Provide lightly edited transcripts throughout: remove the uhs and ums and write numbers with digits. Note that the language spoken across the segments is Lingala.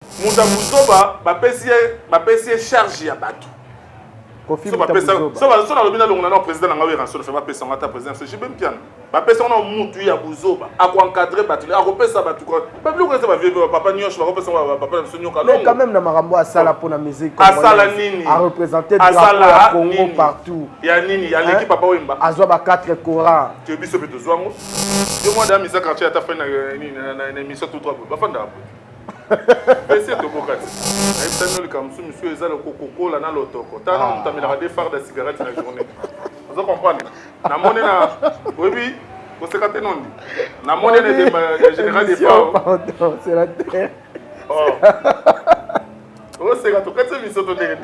Muta Buzoba, bapesi charge ya bato. Kofi So bapesa so na lobina longo na président nga wera so le fait bapesa ngata président c'est même bien. Bapesa on mutu ya Buzoba, a ko encadrer bato, a kopesa bato ko. Pas plus que ça va vivre papa nyosh, va kopesa papa na sonyo kalongo. Mais quand même na marambo asala pour la musique asala nini a représenter le Congo partout. Ya nini, ya l'équipe papa Wemba. Azwa ba 4 Corans. Tu biso beto zwango. Je moi da misa quartier ta fin na émission tout trois. Ba fanda. C'est tout bokati. Ay tano le kamsu monsieur ezala kokoko la na lotoko. Tana mutamela des phares de cigarette la journée. Vous comprenez? Na moni na oui, vous se kate nondi. Na moni de général des phares. Pardon, c'est la terre. Oh. Oh c'est quand tu mission to dégé.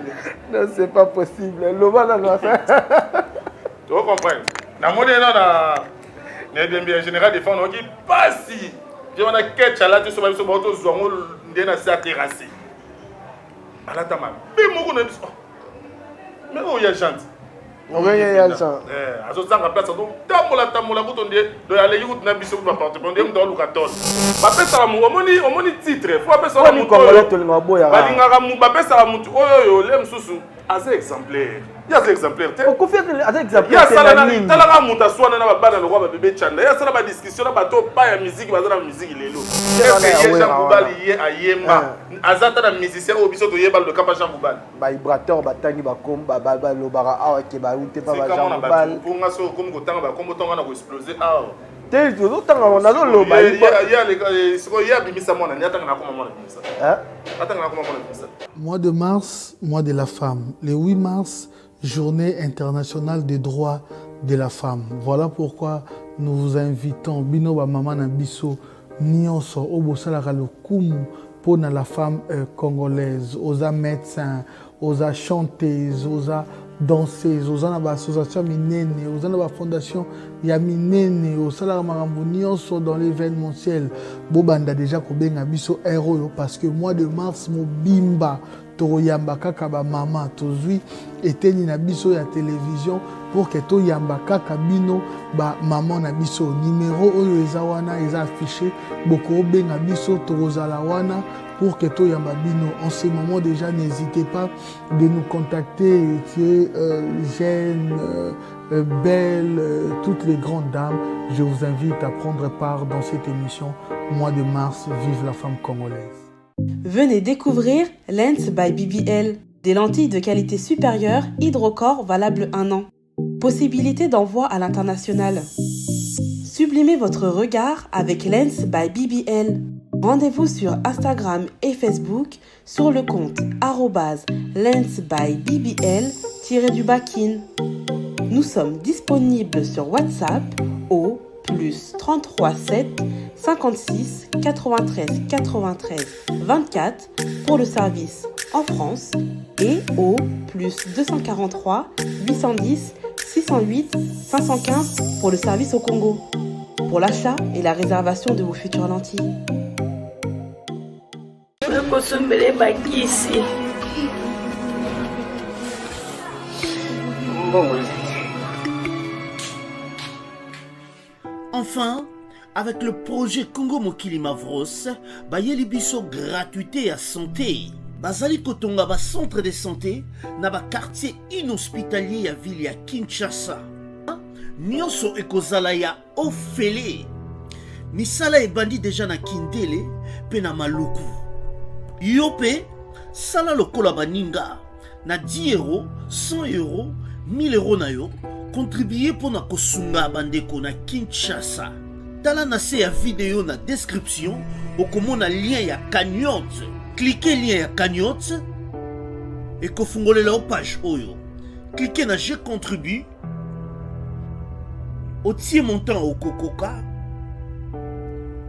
Non, c'est pas possible. Loba na no ça. Tu comprends? Na moni na de général des phares on dit pas si. Je vais quête là tu sais sur moto zongo ndena sa terrasse. Ala tama. Mais moko na biso. Mais o ya gentil. On va y aller ça. Azo zanga place donc tamola ko tonde do aller yut na biso ba porte bonde mu do lu 14. Ba pesa mu omoni titre. Faut pesa mu Congolais to linga boya. Ba linga mu ba pesa mu oyo le msusu as exemplaire. Il y a des exemplaires. On confie avec exemplaires. Il y a ça là talaka muta swana na bana le roi ba bébé chanda. Il y a ça là ba discussion na bato pa ya musique ba na musique lelo. Est-ce que Jean Boubali yé ayemba azata na musicien au biso to yeba le kapa Jean Boubali. Ba vibrateur batangi ba komba ba lo bara awa ke ba unte pa ba Jean Boubali. Pour nga so comme ko tanga ba kombo tonga na ko exploser awa. Te to tanga na zo lo ba. Il y a bimisa mona ni atanga na ko mona bimisa. Atanga na ko mona bimisa. Mois de mars, mois de la femme. Le 8 mars, journée internationale des droits de la femme. Voilà pourquoi nous vous invitons, Bino ba Mama na biso, nyonso obosalaka lokumu pour la femme congolaise, aux médecins, aux chanteuses, aux danseuses, aux associations minene, aux fondations ya minene, aux salariés nyonso dans l'événementiel. Bobanda déjà kobenga biso héros parce que mois de mars mobimba toyamba kaka ba mama tozui eteni na biso ya télévision pour que toyamba kaka bino ba maman na biso numéro oyo eza wana eza affiché boko benga biso tozala wana pour que toyamba bino. En ce moment déjà n'hésitez pas de nous contacter, tu es jeune, belle, toutes les grandes dames. Je vous invite à prendre part dans cette émission mois de mars. Vive la femme congolaise. Venez découvrir Lens by BBL, des lentilles de qualité supérieure hydrocore valables 1 an. Possibilité d'envoi à l'international. Sublimez votre regard avec Lens by BBL. Rendez-vous sur Instagram et Facebook sur le compte @lensbybbl_kin. Nous sommes disponibles sur WhatsApp au +33 7 56 93 93 24 pour le service en France et au +243 810 608 515 pour le service au Congo. Pour l'achat et la réservation de vos futures lentilles. Enfin, avec le projet Congo Mokili Mavros, bayeli biso gratuité à santé. Bazali kotonga ba centre de santé na ba quartier inhospitalier ya ville ya Kinshasa. Nyonso ekozala ya ofele. Misala ebandi déjà na Kindele pe na Maluku. Yope sala lokola baninga na 10 €, 100 €, 1000 € na yo. Contribuer pour na kosunga bandeko na Kinshasa. Tala na se ya vidéo na description okomona lien ya cagnotte. Cliquez lien ya cagnotte et kofungolela page oyo. Cliquez na je contribue. Otie montant au kokoka.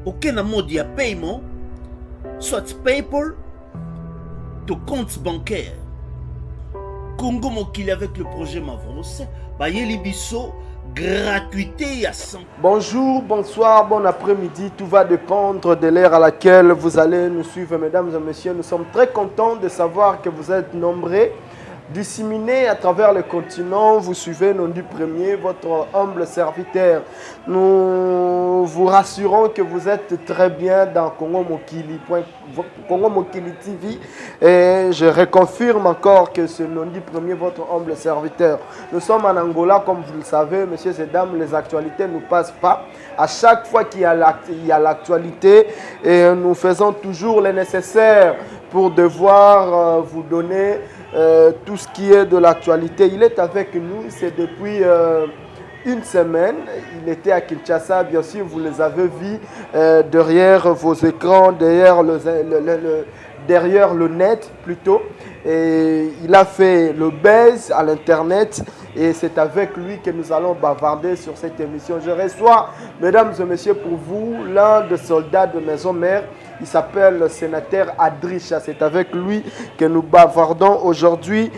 Aucun mode ya paiement, soit PayPal, to compte bancaire. Congo Mokili avec le projet Mavros, bayeli biso gratuité à 100. Bonjour, bonsoir, bon après-midi. Tout va dépendre de l'heure à laquelle vous allez nous suivre, mesdames et messieurs. Nous sommes très contents de savoir que vous êtes nombreux. disséminés à travers le continent. Vous suivez Nondi Premier, votre humble serviteur. Nous vous rassurons que vous êtes très bien dans Congo Mokili TV. Et je reconfirme encore que c'est Nondi Premier, votre humble serviteur. Nous sommes en Angola, comme vous le savez, messieurs et dames, les actualités ne passent pas. À chaque fois qu'il y a l'actualité, et nous faisons toujours le nécessaire pour devoir vous donner tout ce qui est de l'actualité. Il est avec nous, c'est depuis une semaine. Il était à Kinshasa, bien sûr, vous les avez vus derrière vos écrans, derrière le net plutôt. Et il a fait le buzz à l'internet et c'est avec lui que nous allons bavarder sur cette émission. Je reçois, mesdames et messieurs, pour vous, l'un des soldats de Maison Mère. Il s'appelle le sénateur Adricha. C'est avec lui que nous bavardons aujourd'hui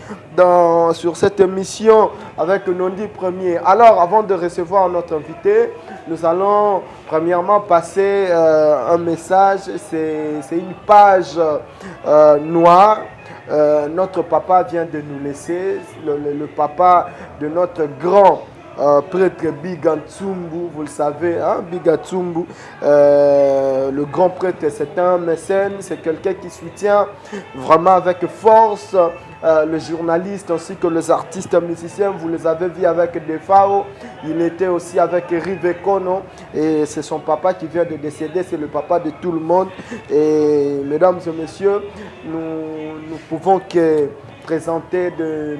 sur cette émission avec Nondi Premier. Alors, avant de recevoir notre invité, nous allons premièrement passer un message. C'est une page noire. Notre papa vient de nous laisser, le papa de notre grand prêtre Bigantsumbu, vous le savez, hein, Bigantsumbu, le grand prêtre, c'est un mécène, c'est quelqu'un qui soutient vraiment avec force le journaliste ainsi que les artistes musiciens. Vous les avez vus avec Defao, il était aussi avec Rive Kono et c'est son papa qui vient de décéder, c'est le papa de tout le monde. Et mesdames et messieurs, nous pouvons que présenter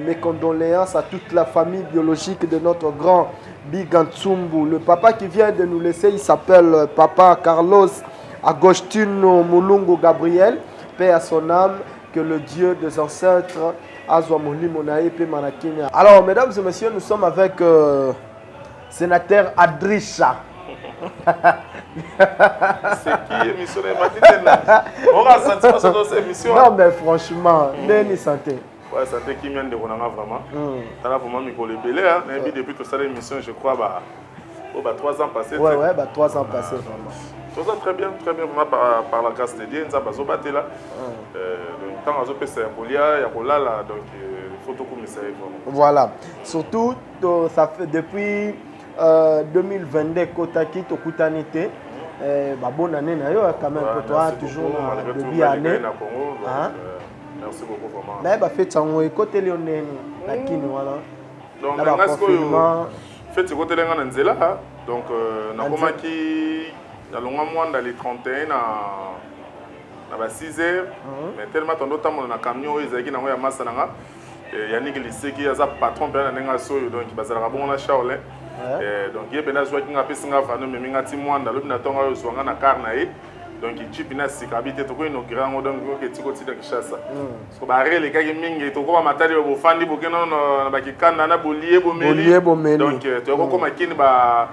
mes condoléances à toute la famille biologique de notre grand Bigantsumbu. Le papa qui vient de nous laisser, il s'appelle Papa Carlos Agostino Mulungu Gabriel, paix à son âme, que le Dieu des ancêtres Azwamoli Monae Pe Manakinya. Alors, mesdames et messieurs, nous sommes avec sénateur Adricha. C'est qui émission on va sentir ça dans cette émission. Non, mais franchement, n'est santé. Ouais, santé qui vient de Ronanga vraiment. T'as là vraiment Miko Lebele, hein. Depuis que ça l'émission, je crois, 3 ans passés. Ouais, 3 ans passés vraiment. 3 ans très bien vraiment par la grâce de Dieu. Nous avons battu là. Donc tant que ça il y a là, donc il faut tout commencer vraiment. Voilà. Surtout, ça fait depuis 2022 Kotaki Tokutanite. Bonne année quand même pour toi, toujours début année. Merci beaucoup vraiment. Mais fait ça on côté Lionel lakini voilà. Donc na fait côté lenga nzela donc na komaki na longa mwanda les 31 na ba 6 heures mais tellement tondo tamona na camion ezaki na ya massa nanga Yannick Liseki aza patron pe na nenga soyo donc bazala bon na Charles donc il y a des gens qui ont fait un peu de temps, ils ont fait donc chip na sikabite to ko inaugurer donc ke tiko tida kishasa so ba rele ka mingi to ko matali bo fandi bo keno na ba kikanda na bolie bo meli donc to ko koma kini ba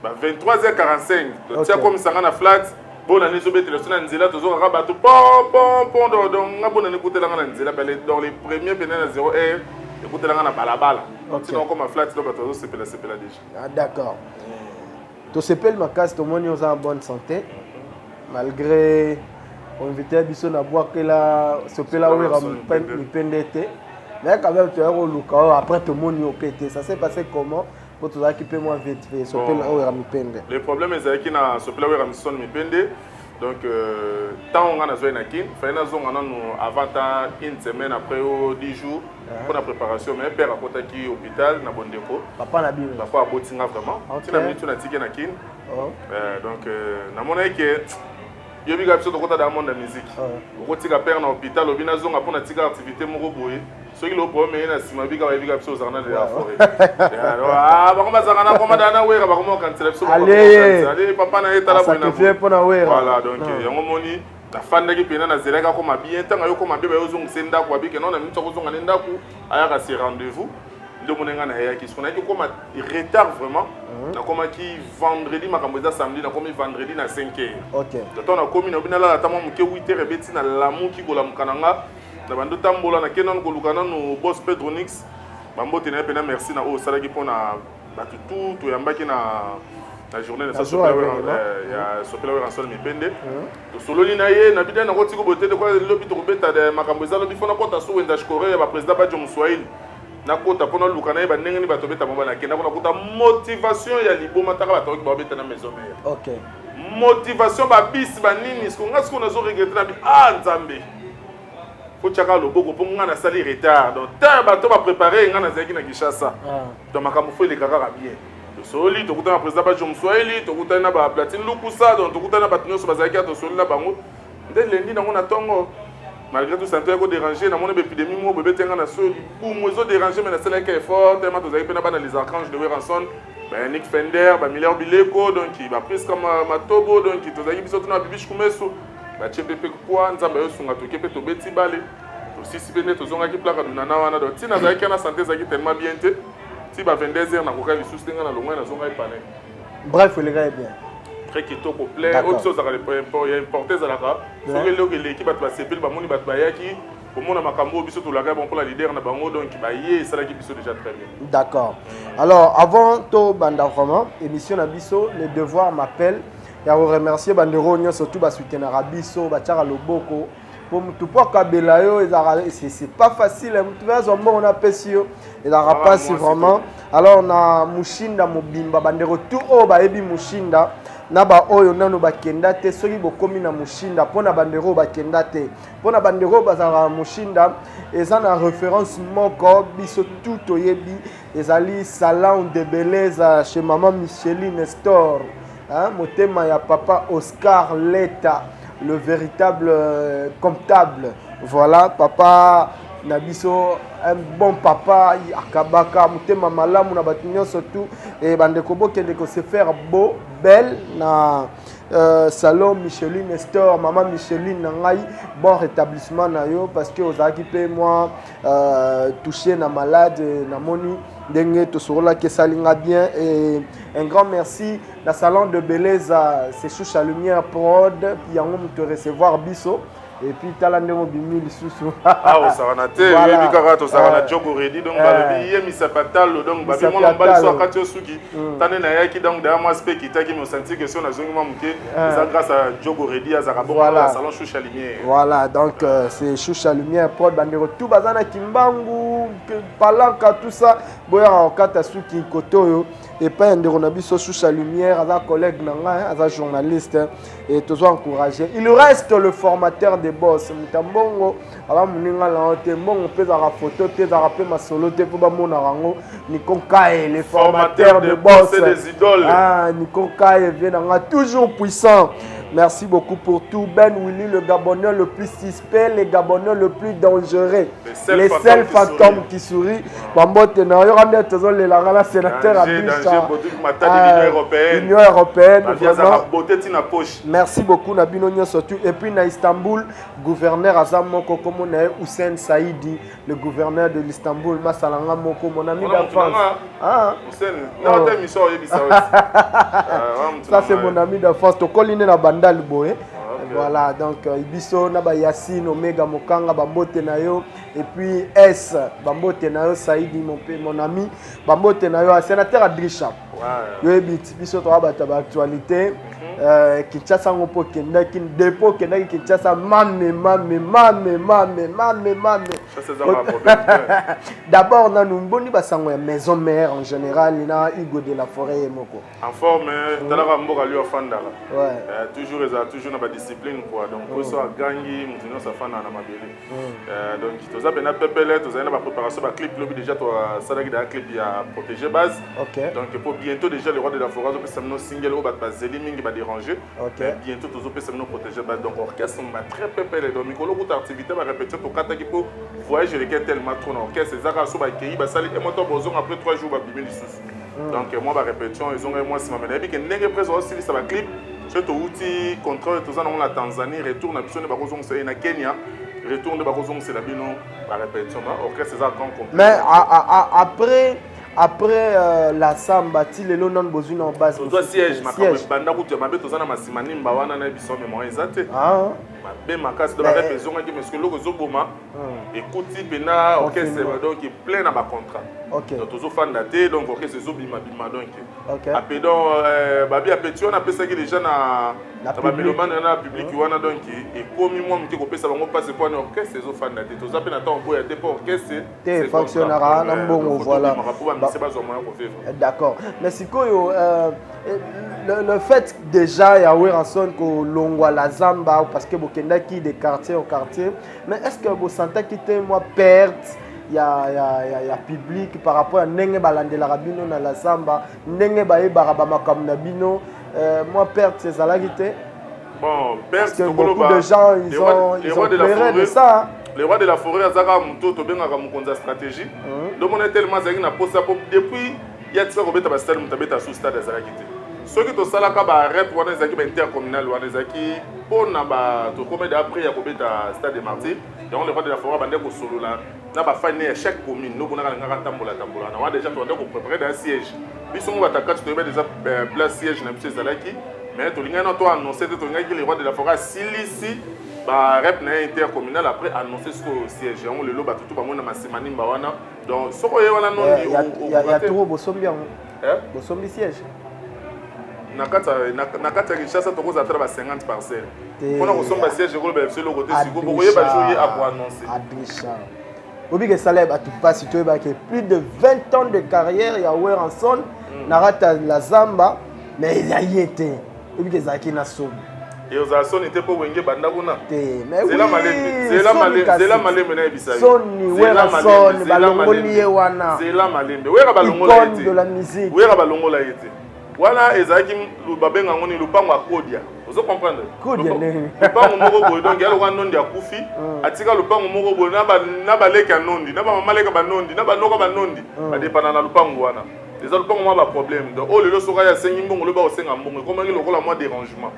23h45 donc ça comme ça na flat bon année so betele so na nzela to zo ka ba to pom donc na bon année kutela na nzela dans les premiers pénal à 0 heure écoutela na balabala sinon comme flat to ba to c'est pela déjà. Ah d'accord. To s'appelle ma casse to moni en bonne santé. Malgré l'invité à na boire que la sopela oui pendete mais quand même tu as au Luka après tout le monde y pété ça s'est passé comment pour tout ça qui peut moins vite fait sopela oui pende le problème est que na sopela oui ramison mi pende donc tant on a besoin na kin fait na zonga nous avant une semaine après 10 jours pour la préparation mais père à côté qui hôpital na Bondeko papa na bible papa a botinga vraiment tina minute na tiki na kin donc na mona que yo biga biso tokota dans le monde de la musique okotika père na hôpital obina zonga pour na tika activité moko boye soki lo problème na sima biga biga biso zana de la forêt alors ba koma zana koma dana wera ba koma cancel biso allez papa na etala boye na voilà donc yango moni la fanda ki pena na zeleka koma bien tanga yo koma beba yo zonga senda kwa bike non na minute ko zonga nenda ku aya ka rendez-vous de mon engagement est qui qu'on a dit comme retard vraiment na comme qui vendredi makambo za samedi na comme vendredi na 5h OK donc on a commis na bina la tamo muke 8h beti na lamu ki ko la mukananga na bando tambola na kenon ko lukana no boss Pedronix bambote na pena merci na o salaki pona batu tout to yambaki na la journée de ça sopela ya sopela wa sol mi bende to sololi na ye na bidana ko tiko bote de ko lobi to beta de makambo za lobi fona kota so wenda shikore ba president ba Jom Swahili na kota pona luka na ye ba ndenge ni ba to beta mobana kenda ko na kota motivation ya liboma taka ba to ba beta na maison mère. OK. Motivation ba bis ba nini ce qu'on a ce qu'on a zo regretter na bi nzambe. Faut tchaka le boko pour nga na sali retard donc ta ba to ba préparer nga na zaki na Kinshasa. Donc makambo faut les kaka bien. Soli to kutana président ba Jom Swahili to kutana ba Platine Lukusa donc to kutana ba tinyo so ba zaki to soli na bango ndé lendi na ngona tongo malgré tout ça to ko déranger na mon épidémie mo bébé tenga na soli pour mo zo déranger mais na sala ka effort tellement to zaki pena ba na les archanges de Ranson ben Nick Fender ba Miller Bileko donc il va prise comme Matobo donc to zaki biso tuna bibish kumesu ba chepepe kwa nzamba yo sunga to kepe to beti bale to sisi bene to zonga ki plaka na wana donc tina zaki na santé zaki tellement bien te si ba 22h na koka li sustenga na longa na zonga ipane. Bref, le gars est bien. Très kitoko complet autre chose à il y a importé za la ka so que l'équipe va sepel ba moni ba bayaki pour mona makambo biso to la ga bon pour la leader na bango donc ba yé ça la qui biso déjà très bien. D'accord. Alors avant to banda vraiment émission na biso le devoir m'appelle ya remercier bandero nya surtout ba soutenir biso ba tchara loboko pour tout pour kabela yo c'est pas facile tu vois on a pesio et la rapace vraiment alors on a mushinda mobimba bandero tout o ba ebi mushinda na ba oyo nano ba kenda te soki bokomi na mushinda pona bandero ba kenda te pona bandero bazara mushinda eza na référence moko biso tout oyebi ezali salon de beleza chez maman Micheline Store hein motema ya papa Oscar Leta le véritable comptable. Voilà, papa Nabiso, un bon papa, akabaka, mutema malamu na batinyo surtout et bandeko bokende ko se faire beau, belle na salon Micheline Store, maman Micheline nangai, bon rétablissement na yo parce que aux occupé moi touché na malade na moni ndenge to sorola ke salinga bien et un grand merci na salon de Beleza c'est Choucha Lumière Prod puis yango te recevoir biso et puis talandemo bimi lisusu ah osaranate yebi kaka to sarana jogo ready donc ba biye misapatalo donc ba bimo na mbali so akati suki tane na yaki donc derrière moi aspect qui t'a qui me senti que si on a zongi mamuke ça grâce à jogo ready à Zarabo salon Choucha Lumière. Voilà donc c'est Choucha Lumière Prod bandero tout bazana kimbangu palanka tout ça boya okata suki kotoyo et pas ndero na biso Choucha Lumière à collègue nanga à journaliste et toujours encourager. Il reste le formateur des boss mutambongo ala muninga la hote mbongo peza ra photo peza ra pe masolo te po ba mona rango Nikonkae les formateurs de boss des idoles. Ah Nikonkae vient toujours puissant. Merci beaucoup pour tout. Ben Willy, le Gabonais le plus suspect, les Gabonais le plus dangereux. Les seuls fantômes qui sourient. Bambote na yo rande tozo le la sénateur à L'Union européenne. Merci beaucoup Nabino Nyo surtout. Et puis na Istanbul, gouverneur Azam Moko comme on a Hussein Saïdi, le gouverneur de l'Istanbul, Masalanga Moko, mon ami d'enfance. Ah, ça c'est mon ami d'enfance. To colline na banda Boé. Voilà, donc Ibiso, Naba Yassine, Omega Mokanga, Bambote Nayo, et puis S, Bambote Nayo, Saïdi, mon ami, Bambote Nayo, sénateur Adrisha. Yo bit biso to abata ba actualité Kinshasa ngopo kenda kin dépôt kenda Kinshasa mame ça c'est un problème. D'abord on a nous boni basango ya maison mère en général ina Hugo de la Forêt moko en forme talaka mboka lui ofandala toujours na ba discipline quoi donc ko so gangi mutino sa fana na mabele donc toza bena pepele toza na ba préparation ba clip lobby déjà to salaki da clip ya protéger base donc pour bientôt déjà le roi de la forêt on peut s'amener single au bat bazeli mingi ba déranger bientôt tozo peut s'amener protéger base donc orchestre ma très pepele donc mikolo ko activité ba répétition to kata ki po voyage le tellement trop orchestre zaka so ba kei ba sali et moto bozong après 3 jours ba bimi lisusu donc moi ba répétition ils ont moi si ma menabi que ndenge présent aussi ça ba clip surtout outil contrôle tout ça dans la Tanzanie retourne à biso ne ba kozong c'est na Kenya retourne de ba kozong c'est la bino ba répétition ba orchestre ça quand mais après la samba ti lelo non besoin en base to siège ma comme banda kutu mabe to zana masimani mbawana na biso mais moi ezate mabe makasi donc avec besoin que parce que loko zoboma écoute pena orchestre donc il plein na ba contrat donc toujours fan daté donc orchestre zobima bima donc après donc babi appétit on appelle ça que les gens na ba mélomane na public wana donc et comme moi m'ti ko pesa bango passe pour un orchestre zo fan daté to zape na temps ko ya té pour orchestre c'est fonctionnera na mbongo voilà d'accord mais sikoyo le fait déjà ya Weranson ko longwa la zamba parce que bokendaki de quartier au quartier mais est-ce que vous sentez qu'il moi perte ya public par rapport à ndenge balandela rabino na la zamba ndenge baye baraba makam na bino moi perte ces alagité bon perte beaucoup de gens ils ont pleuré de ça les rois de la forêt azaka muto to benga mukonza stratégie donc on est tellement zaki na posa depuis il y a tsako beta ba stade mutabeta sous stade azakité ceux qui tosalaka ba rep wana ezaki ba intercommunal wana ezaki pona ba to commettre après ya kobeta stade de Martyrs donc les rois de la forêt bande ko solola na ba fane à chaque commune no bonaka ngaka tambola na wa déjà to ndeko préparer dans siège biso mo bataka to yeba déjà place siège na biso ezalaki mais to linga na to annoncer to linga que les rois de la forêt silisi ba rep na intercommunal après annoncer ce siège on le lo ba tout ba mona masemani ba wana donc soko ye wana non il y a trop bosombi bosombi siège na kata Kinshasa tokoza tra ba 50 parcelles on a kosomba siège ko ba felo côté siko bokoye ba jouer à pour annoncer Adrisha Obike Saleb a tout pas si tu veux que plus de 20 ans de carrière ya Weranson narata la zamba mais il y a été Obike Zaki na somme et aux asson était pas wenge banda kuna mais c'est la malembe na ebisa Sony Weranson balongoli wana c'est la malembe wera balongola de la musique wera balongola été wana ezaki lubabenga ngoni lupango akodia ozo comprendre kodia ne lupango moko boy donc yalo wana nondi akufi atika lupango moko boy na baleka nondi na ba maleka banondi na banoko banondi ba dépendant na lupango wana les autres lupango ba problème donc oh lelo soka ya sengi mbongo loba osenga mbongo comment il lokola moi dérangement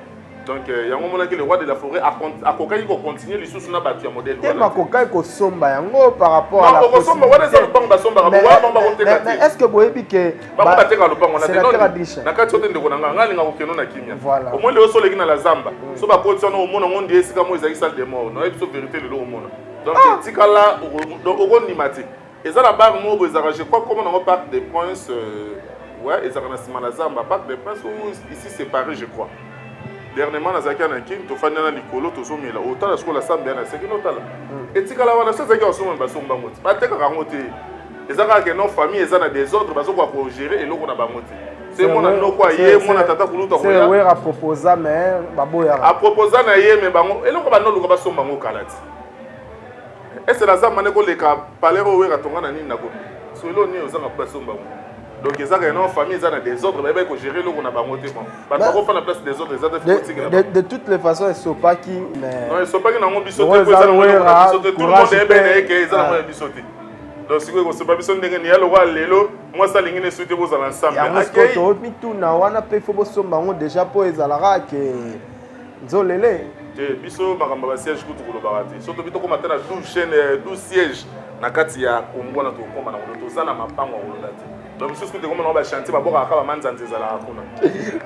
donc yango mona que le roi de la forêt a kokai ko continuer les sous na batu ya modèle voilà tema kokai ko somba yango par rapport à la non ko somba wana za lupango ba somba ba ba ko teka mais est-ce que boyebi que ba ba teka lupango na teno na kati ote ndeko nanga ngali nga kokeno na kimia au moins le solo na la zamba so ba ko tsona au mona ngondi esika mo ezaki salle de mort non ebiso vérité le lo mona donc tikala donc oko nimati ezala bar mo bo ezara je crois comment on parc des princes ouais ezara na sima la zamba parc des princes ici séparé je crois dernièrement nazaki na king to fanya na likolo to somela otala skola samba na seki no tala etikala wana so zaki osoma basomba ngoti bateka kangote ezaka ke non famille ezana désordre bazoko ko gérer eloko na bangote c'est mon no kwa ye mon tata kuluta ko ya c'est wera proposa mais baboya a proposa na ye mais bango eloko ba no luka basomba ngo kalati c'est la zamba ne ko leka palero wera tonga na nini nako so elo ni ozanga basomba ngo donc ils ont une famille, ils ont des ordres, mais ils ont géré le qu'on a bangoté. Parce qu'on fait la place des ordres, ils ont de toutes les façons, ils ne sont pas qui. Non, ils ne sont pas qui n'ont pas bisoté. Tout le monde est bien et qu'ils ont bisoté. Donc si vous ne savez pas bisoté, il y a le roi Lélo, moi ça l'ingénieur souhaite vous à l'ensemble. Il y a tout na pe fo sombango déjà pour ezalara que nzolele. Biso makamba siège kutu ko barati. Surtout bito ko matana 12 chaînes 12 sièges na kati ya Kongo na to koma na to sana mapango ko lati. Donc, c'est ce que tu as chanté,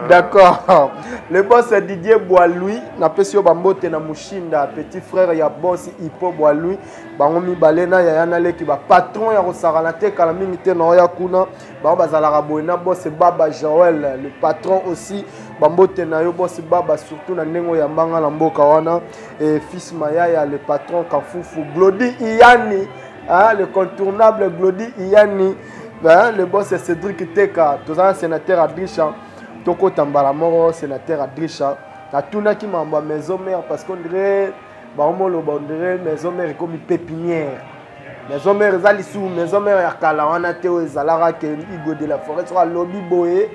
d'accord. Le boss Didier Boaloui, na pesio bambote na mushinda, petit frère ya boss Ipo Boaloui, bangomi balena ya yanale ki ba patron ya rosaranate kala mingite na ya kuna, ba bazala boina boss Baba Joël, le patron aussi bambote na yo boss Baba surtout na ndengo ya mbanga na mboka wana et fils Mayaya le patron Kafufu Glody Iyani, hein, le contournable Glody Iyani. Ben, le boss c'est Cédric Teka, tous un sénateur Adrisha, Toko Tambala Moro, sénateur Adrisha. Na tuna ki mamba maison mère parce qu'on dirait, on dirait maison mère comme une pépinière. Maison mère zalisou, maison mère ya kala wana teo ezalara ke Igo de la forêt sur lobby boé,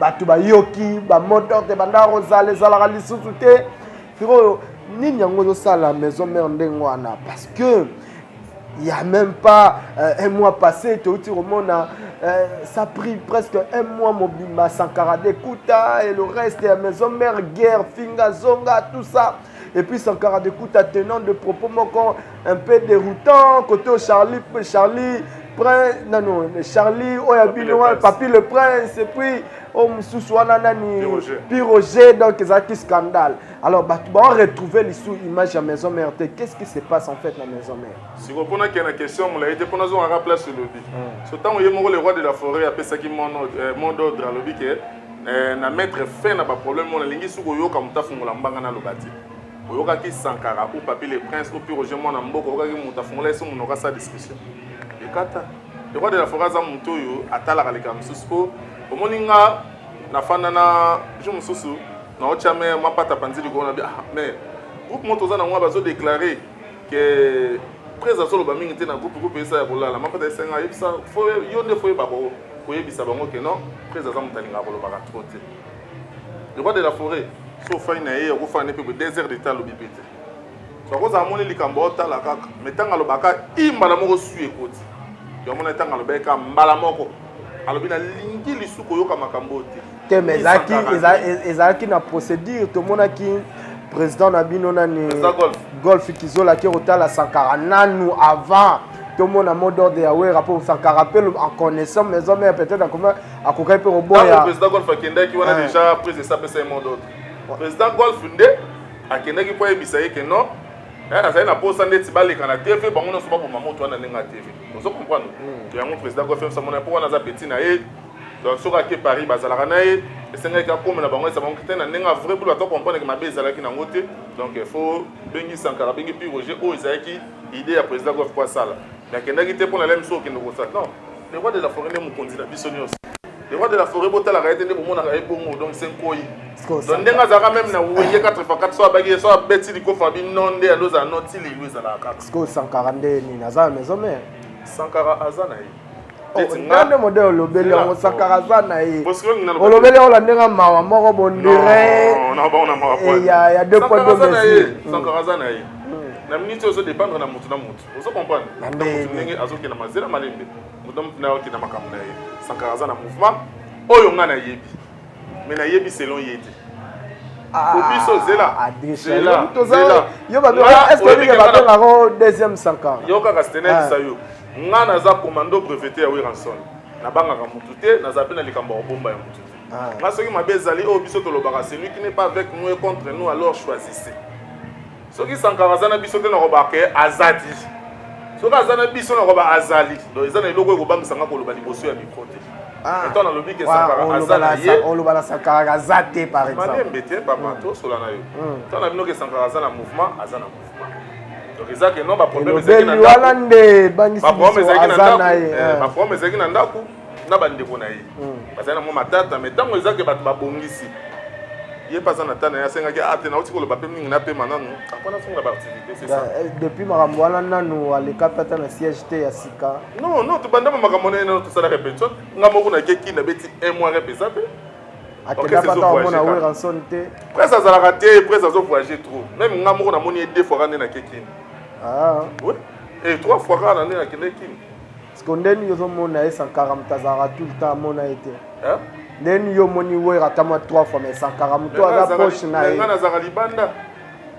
batu ba yoki, ba moteur de banda rosale zalara lisusu te. Firo ni nyango zo sala maison mère ndengwana parce que il n'y a même pas un mois passé, ça a pris presque un mois, Mobimba, Sankara Dekuta et le reste, maison mère, guerre, Finga, Zonga, tout ça. Et puis Sankara Dekuta tenant de propos un peu déroutant, côté Charlie, Prince, non, Charlie, Oyabinois, Papi le Prince, et puis oh mususu wana nani Piroger. Piroger, donc ezaki scandale. Alors batu ba retrouver les sous image à maison mère. Qu'est-ce qui se passe en fait dans maison mère? Si vous prenez une question, vous l'avez dit, pour nous on place sur le lobby. Ce temps où il y a le roi de la forêt a fait mon ordre à lobby que na mettre fin à pas problème on lingi sou yo comme ta fungola mbanga na lobati. Oyoka ki Sankara ou Papi le Prince ou Piroger mon mboko oyoka ki muta fungola eso mon sa discussion. Et kata le roi de la forêt za muto yo atala kaleka msusko omoninga na fana na je msusu na ochame mapata panzili ko na mais groupe moto za na mwa bazo déclarer que présence lo ba mingi te na groupe esa ya kolala mapata esenga yebisa fo yo ne fo ba ko koyebisa bango que non présence za mutalinga ko lo ba trop te le roi de la forêt so fa ina ye ko fa ne pe désert d'état lo bipete so ko za moni likambo otala kaka metanga lo baka imba na moko su ekoti yo mona tanga lo beka mbala moko alobina lingi lisuko yoka makambo te mais ezalaki na procédure tomonaki président Nabino nani golf kizola ki rotala Sankara nanu avant tout le monde a mot d'ordre ya we rapport Sankara rappelle en connaissant mais hommes peut-être comment à kokai pe roboya le président golf akenda ki wana déjà prise ça peut mot d'ordre président golf nde akenda ki po ebisa ye que non ça na posa ndeti baleka na TV bango no soba pour moto wana ninga TV vous comprenez que yango président golf ça mona pour wana za petit na ye donc sur à Paris bazalaka na ye esenga ka comme na bango ça bango tena ninga vrai pour to comprendre que mabe ezalaki na ngote donc il faut bengi Sankara bengi Piroger o ezalaki idée ya président golf pour ça là mais akenda ki te pour la même chose que nous ça non le roi de la forêt ne mo konzi la bisoni aussi le roi de la forêt botala ka etende bomona ka ebongo donc c'est koi donc ndenga zaka même na weye 4x4 so abagi so abeti likofa bi nonde ya doza noti le yuza la ka parce que Sankara ndeni naza maison mère Sankara azana yi ngande modèle lobeli on Sankara zana yi on lobeli on la ndenga mawa moko bondire non ba on a mawa il y a deux points de mesure Sankara zana yi na minute ozo dépendre na mutu na mutu ozo comprendre mutu ndenge azoki na mazela malembe mutu na oki na makambo na ye Sankara zana mouvement oyo ngana yebi mais na yebi selon yete Obiso zela yo ba est-ce que il va faire la deuxième Sankara yo kaka stena bisayo ngana za commando breveté ya Wiranson na banga ka mutu te na zape na likambo bomba ya mutu te nga soki mabe ezali oyo biso tolobaka celui qui n'est pas avec nous et contre nous alors choisissez soki Sankara zana biso te na robake azadi soki azana biso na roba azali donc ezana eloko ekobangisa nga koloba liboso ya micro te etant na lobi ke Sankara azala ye on loba la Sankara azate par exemple malembe te papa to sola na yo tant na bino ke Sankara azana mouvement azana mouvement donc ça que non ba problème ezaki na ndako walande bangisi ba problème ezaki na ndako na ba ndeko na ye bazana mo matata mais tango ezaki bato babongisi ye pas en attendant ya senga ki ate na otiko lo ba pe mingi na pe mananu akona funga ba activité c'est ça depuis makambo wana nanu aleka pata na siège te ya sika non to banda makambo na to sala répétition ngamo kuna keki na beti un mois répétition pe akenda pata mona we ranson te presque azala raté presque azo voyager trop même ngamo na moni deux fois na keki oui et 3 fois quand on est à Kennedy parce qu'on donne yo mona et Sankara mtazara tout le temps mona été ndeni yo moni we ratama 3 fois mais Sankara mto aza poche na ye ngana za libanda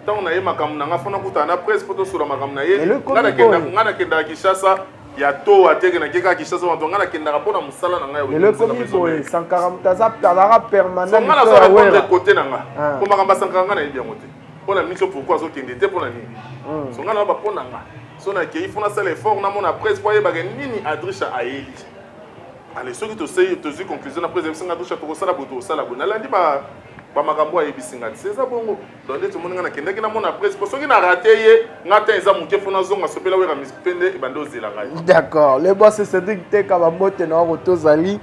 tant na ye makambo na fona kutana presse photo sur la makambo na ye ngana kenda Kinshasa ya to ateke na keka Kinshasa wanto ngana kenda rapona musala na ngai le komi boy Sankara mtaza tazara permanent ngana za répondre côté na nga ko makamba Sankara ngana ye bien côté pona miso pourquoi zo kende te pona ni so ngana ba pona nga so na ke ifuna sala effort na mona presse pour ye ba nini Adrisha aeli allez ceux qui te say te suis conclusion après singa Adrisha to sala boto sala bona landi ba makambo ya bisinga c'est ça bongo donc tout le monde na kende na mona presse pour ceux qui na raté ye ngata eza muke funa zonga sopela wera mispende e bando zela ngai d'accord le boss Cédric Teka ba mote na rotozali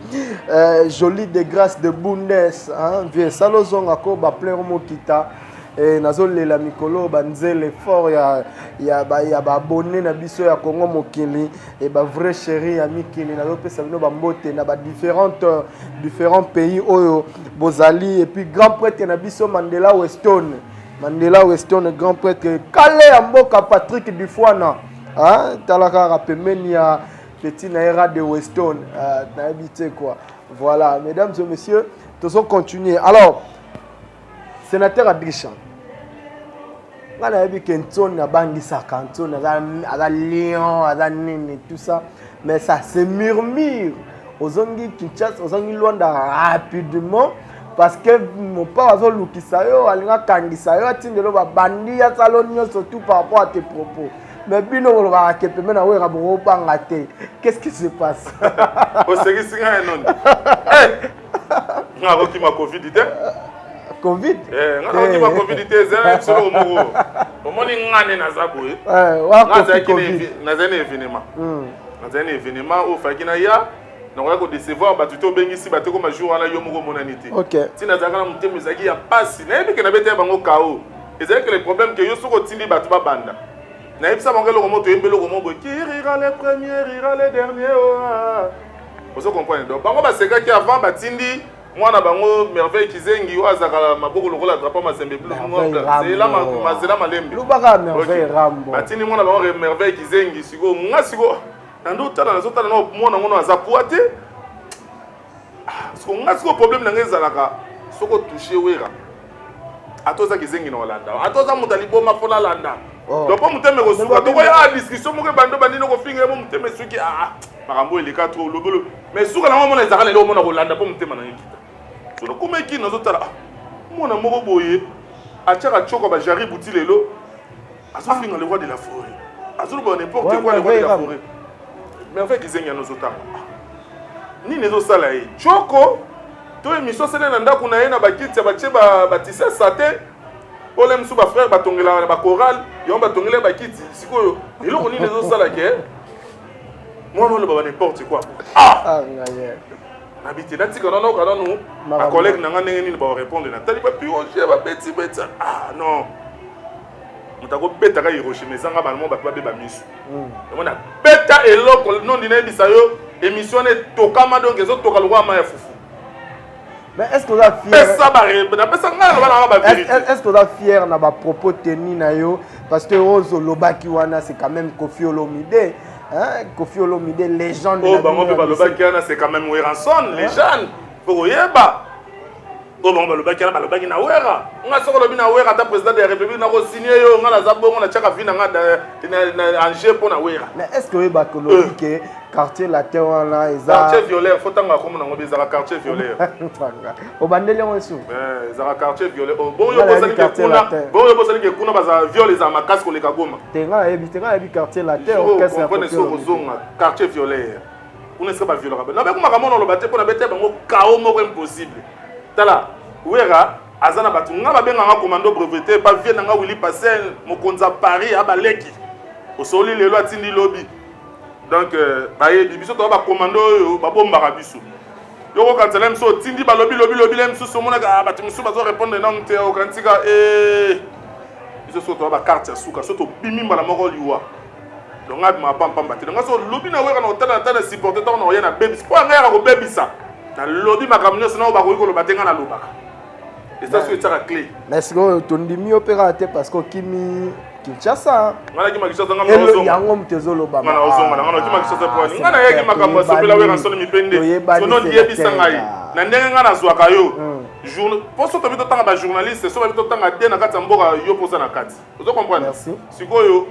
joli de grâce de Bundes hein vieux salo zonga ko ba plein mokita et nazolela mikolo banzele fort ya ba abonné na biso ya Congo mokili et ba vrai chéri ya mikili nazopesa bino ba mbote na ba différents pays oyo bozali et puis grand prêtre na biso Mandela Weston grand prêtre kale ya mboka Patrick Dufwana hein talaka pembeni ya petit na era de Weston na habité quoi voilà mesdames et messieurs tous on continuer alors sénateur Adrisha ngana yebi kenton na bangisa kanton na lion nini tout ça mais ça se murmure ozongi Kinshasa ozongi Luanda rapidement parce que mon père a lukisa yo alinga kangisa yo atindelo ba bandi ya salonio surtout par rapport à tes propos. Mais bino on va kepe mena we raboro bangate. Qu'est-ce qui se passe? O segi singa non. Eh. Ngako ki ma Covid ite. Covid? Ngako ki ma Covid ite za solo mo. Omoni ngane na zabo eh. Wa Covid. Na zene événement. Na zene événement o fakina ya. Donc on va décevoir ba tuto bengisi ba teko ma jour ala yo moko monanité. OK. Tina zaka na mutemu zaki ya passe. Na yebi ke na bete bango KO. Et c'est que le problème que yo soko tindi ba tuba banda. Na yebi sa bango lo moto yembelo ko mobo qui rira les premiers, rira les derniers. Vous comprenez donc bango ba seka ki avant ba tindi mwana bango merveille kizengi o azaka maboko lokola drapeau mazembe bleu ngomba. C'est là mazela malembe. Lubaka merveille rambo. Ba tindi mwana bango merveille kizengi siko ngasiko Nando tala no mona ngono azapuate. Parce qu'on a ce problème na ngezalaka soko toucher wera. Atoza kizengi na Holanda. Atoza mutalibo mafona landa. Donc pas muteme ko suka to ya discussion mo ke bando bandino ko finga mo muteme suki makambo eleka trop lobolo. Mais suka na mona ezaka lelo mona Holanda po mutema na yikita. So ko meki na zotala mona moko boye achaka choko ba jari buti lelo. Azo finga le roi de la forêt. Azo bo n'importe quoi le roi de la forêt. Mais en fait, ils ont nos autres. Ni les autres salariés. Choko, tu es mission c'est un endroit où on a un bakit, bâtisseur saté. Pour les sous frères, batongela, bakoral, ils ont batongela bakit. C'est quoi? Et là on est les autres salariés. Moi non le baba n'importe quoi. Ah. Habité là, tu connais non quand nous, ma collègue n'a rien ni va répondre. Nathalie pas puis on va petit petit. Ah non. Mutako beta ka Hiroshima zanga balmo ba ba misu. On a beta eloko non dina bisayo émission ne tokama donc ezo toka lwa ma ya fufu. Mais est-ce que vous êtes fier? Est-ce que vous êtes fier na ba propos tenus na yo parce que Ozo Lobaki wana c'est quand même Kofi Olomide, hein? Kofi Olomide légende. Oh ba mo ba Lobaki wana c'est quand même Weranson, légende. Pour yeba. Oh bon ba Lobaki na wera. Nga soko lobi na wera ta président de la République na ko signer yo nga na zabongo na chaka vina nga na Angers pour na wera. Mais est-ce que ba ko lobi que quartier latin wana eza quartier violet faut tanga ko na ngobi za quartier violet. O bandeli onso. Za quartier violet. Bon yo bosali ke kuna. Bon yo bosali ke kuna baza violet za makasi ko le kagoma. Tenga yebi quartier latin o kese ya ko zonga quartier violet. On est pas violent. Na ba ko makamona lo bate pour na bete bango kao moko impossible. Tala wera azana batu nga babenga nga commando breveté pas vie nga Willy Passel mokonza Paris abaleki osoli lelo atindi lobby donc baye biso to ba commando yo ba bomba biso yoko kanzela mso tindi ba lobby lemso so mona ka batu mso bazo répondre na mte o kantika biso so to ba carte ya suka so to bimi mbala moko liwa donc nga ma pam bati nga so lobby na wera na hôtel na supporter to na oyena baby pour nga ko baby ça na lobby makamnyo sona ba ko batenga na lobaka. Et ça c'est la clé. Mais est-ce que tu dis mieux opérateur parce que Kimi Kinshasa. Ngana ki makishasa ngam na ozonga. Yango mtezo lo baba. Ngana ozonga ngana ki makishasa pour. Ngana yaki makambo sopela we ransolo mipende. Sono die bisangai. Na ndenge ngana zwaka yo. Journal pour so to bito tanga ba journaliste, so bito tanga te na kati mboka yo posa na kati. Vous comprenez? Sikoyo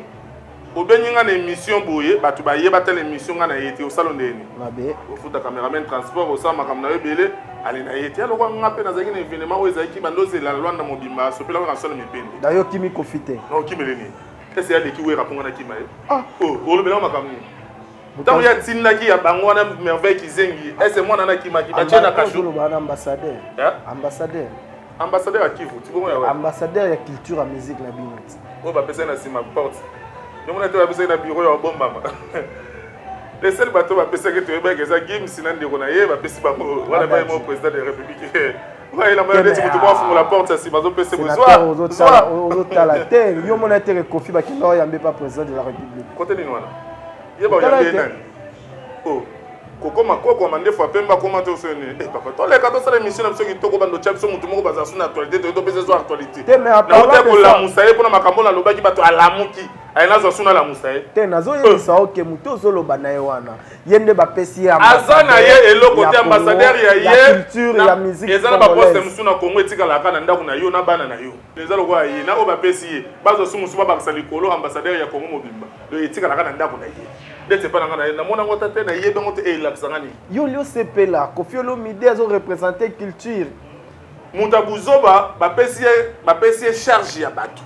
obenyi ngana émission boye batu ba yeba tele émission ngana yete au salon de ni. Mabe. Au futa cameraman transport au sama kamna yebele. Ali na yete aloko ngape na zaki na événement o ezaki bandoze la Rwanda mobimba sopela we ransolo mipende. D'ailleurs Kimi Kofite. Non Kimeleni. Est-ce qu'il y a des qui wera pour ngana Kimae? Ah, oh, o le bela makamni. Tant ya tinla ki ya bango wana merveille kizengi. Est-ce moi na Kimaki ba tena kasho? Ambassadeur. Ambassadeur. Ambassadeur à Kivu, tu vois ya. Ambassadeur ya culture à musique la binoti. O ba pesa na sima porte. Donc on a été à na bureau ya bomba. Les seuls bateaux ba pesa que tu eba que ça game sinande ko na ye ba pesa ba wala ba mo président de la République. Ouais, il a même dit que tu vas ouvrir la porte ça si bazo pesa besoin. Aux autres la terre, yo mon intérêt Kofi ba ki no yambe pas président de la République. Côté ni wana. Ye ba yambe nani? Oh. Koko makoko mande fois pemba comment tu fais eh papa toi les cartons ça l'émission na qui toko bando chapso mutu moko baza suna actualité to pesa zo actualité. Mais à part la musaye pour na makambo na lobaki bato alamuki. ayina za suna la musaye te nazo yebisa oke mutu ozoloba na ye wana ye nde bapesi ye aza na ye eloko te ambassadeur ya ye culture ya musique eza na baposte mosusu na Congo etikalaka na ndako na yo na bana na yo eza lokola ye na oyo bapesi ye bazwa mosusu babakisa likolo ambassadeur ya Congo mobimba oyo etikalaka na ndako na ye ndete mpa na nga na ye namona ngo tate na yebi yango te elakisanga nini yo liosepela Koffi Olomide azorepresente culture mutu abuzoba bapesi ye charge ya bato